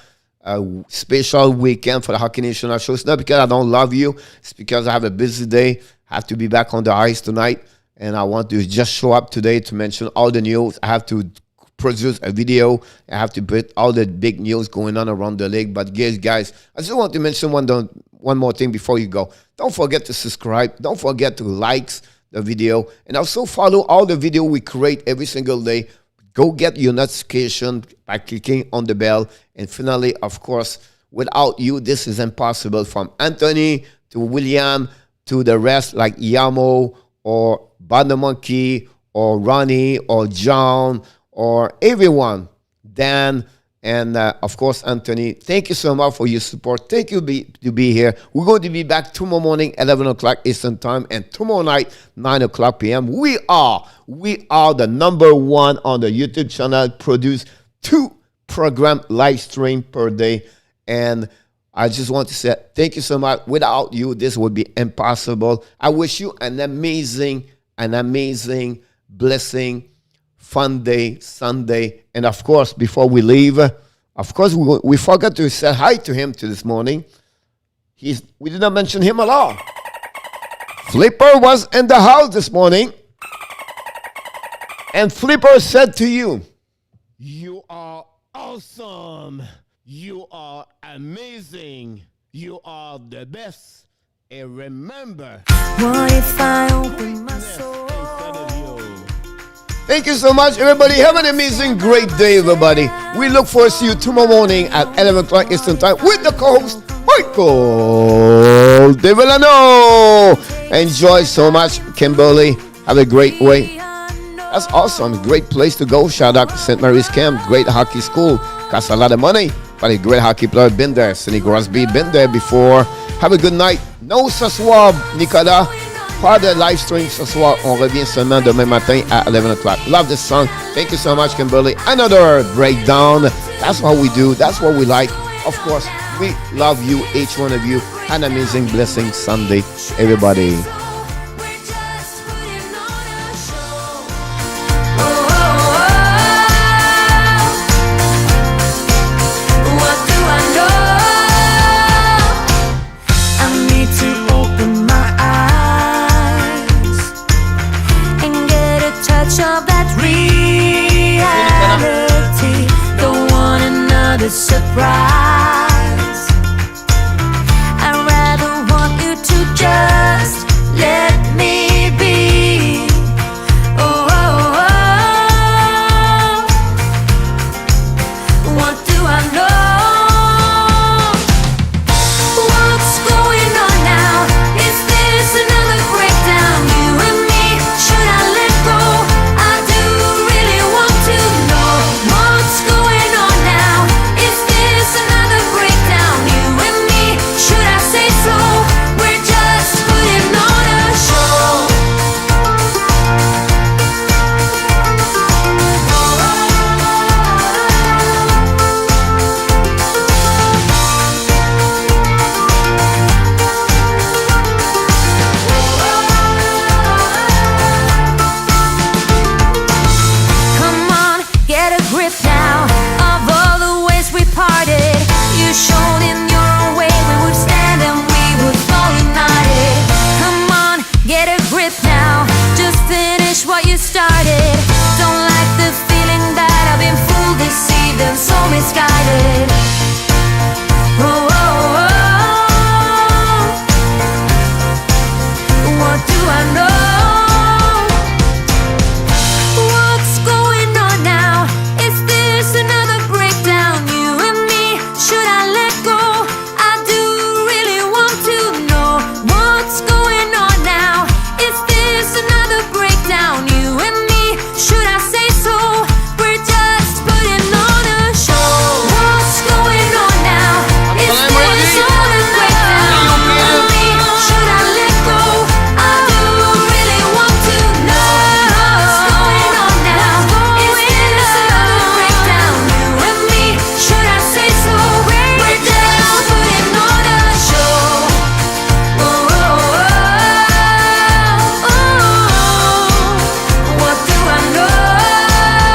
special weekend for the Hockey National Show. It's not because I don't love you. It's because I have a busy day. I have to be back on the ice tonight, and I want to just show up today to mention all the news. I have to produce a video. I have to put all the big news going on around the league. But guys, I just want to mention one more thing before you go. Don't forget to subscribe. Don't forget to like the video, and also follow all the video we create every single day. Go get your notification by clicking on the bell. And finally, of course, without you, this is impossible. From Anthony to William to the rest like Yamo or Monkey or Ronnie or John or everyone, Dan, and of course, Anthony. Thank you so much for your support. Thank you to be here. We're going to be back tomorrow morning, 11 o'clock Eastern Time, and tomorrow night, 9 o'clock p.m. We are the number one on the YouTube channel, produce 2 program live stream per day. And I just want to say thank you so much. Without you, this would be impossible. I wish you an amazing, blessing, fun day, Sunday. And of course, before we leave, of course, we forgot to say hi to him this morning. We did not mention him at all. Flipper was in the house this morning. And Flipper said to you, you are awesome. You are amazing. You are the best. And remember, what if I open my soul? Thank you so much, everybody. Have an amazing, great day, everybody. We look forward to see you tomorrow morning at 11 o'clock Eastern Time with the co-host, Michael De Villano. Enjoy so much, Kimberly. Have a great way. That's awesome. Great place to go. Shout out to St. Mary's Camp. Great hockey school. Costs a lot of money, but a great hockey player. Been there. Sidney Crosby been there before. Have a good night. No ce soir, Nicolas. Pas de live stream ce soir. On revient seulement demain matin à 11 o'clock. Love this song. Thank you so much, Kimberly. Another breakdown. That's what we do. That's what we like. Of course, we love you, each one of you. An amazing, blessing Sunday, everybody. Surprise.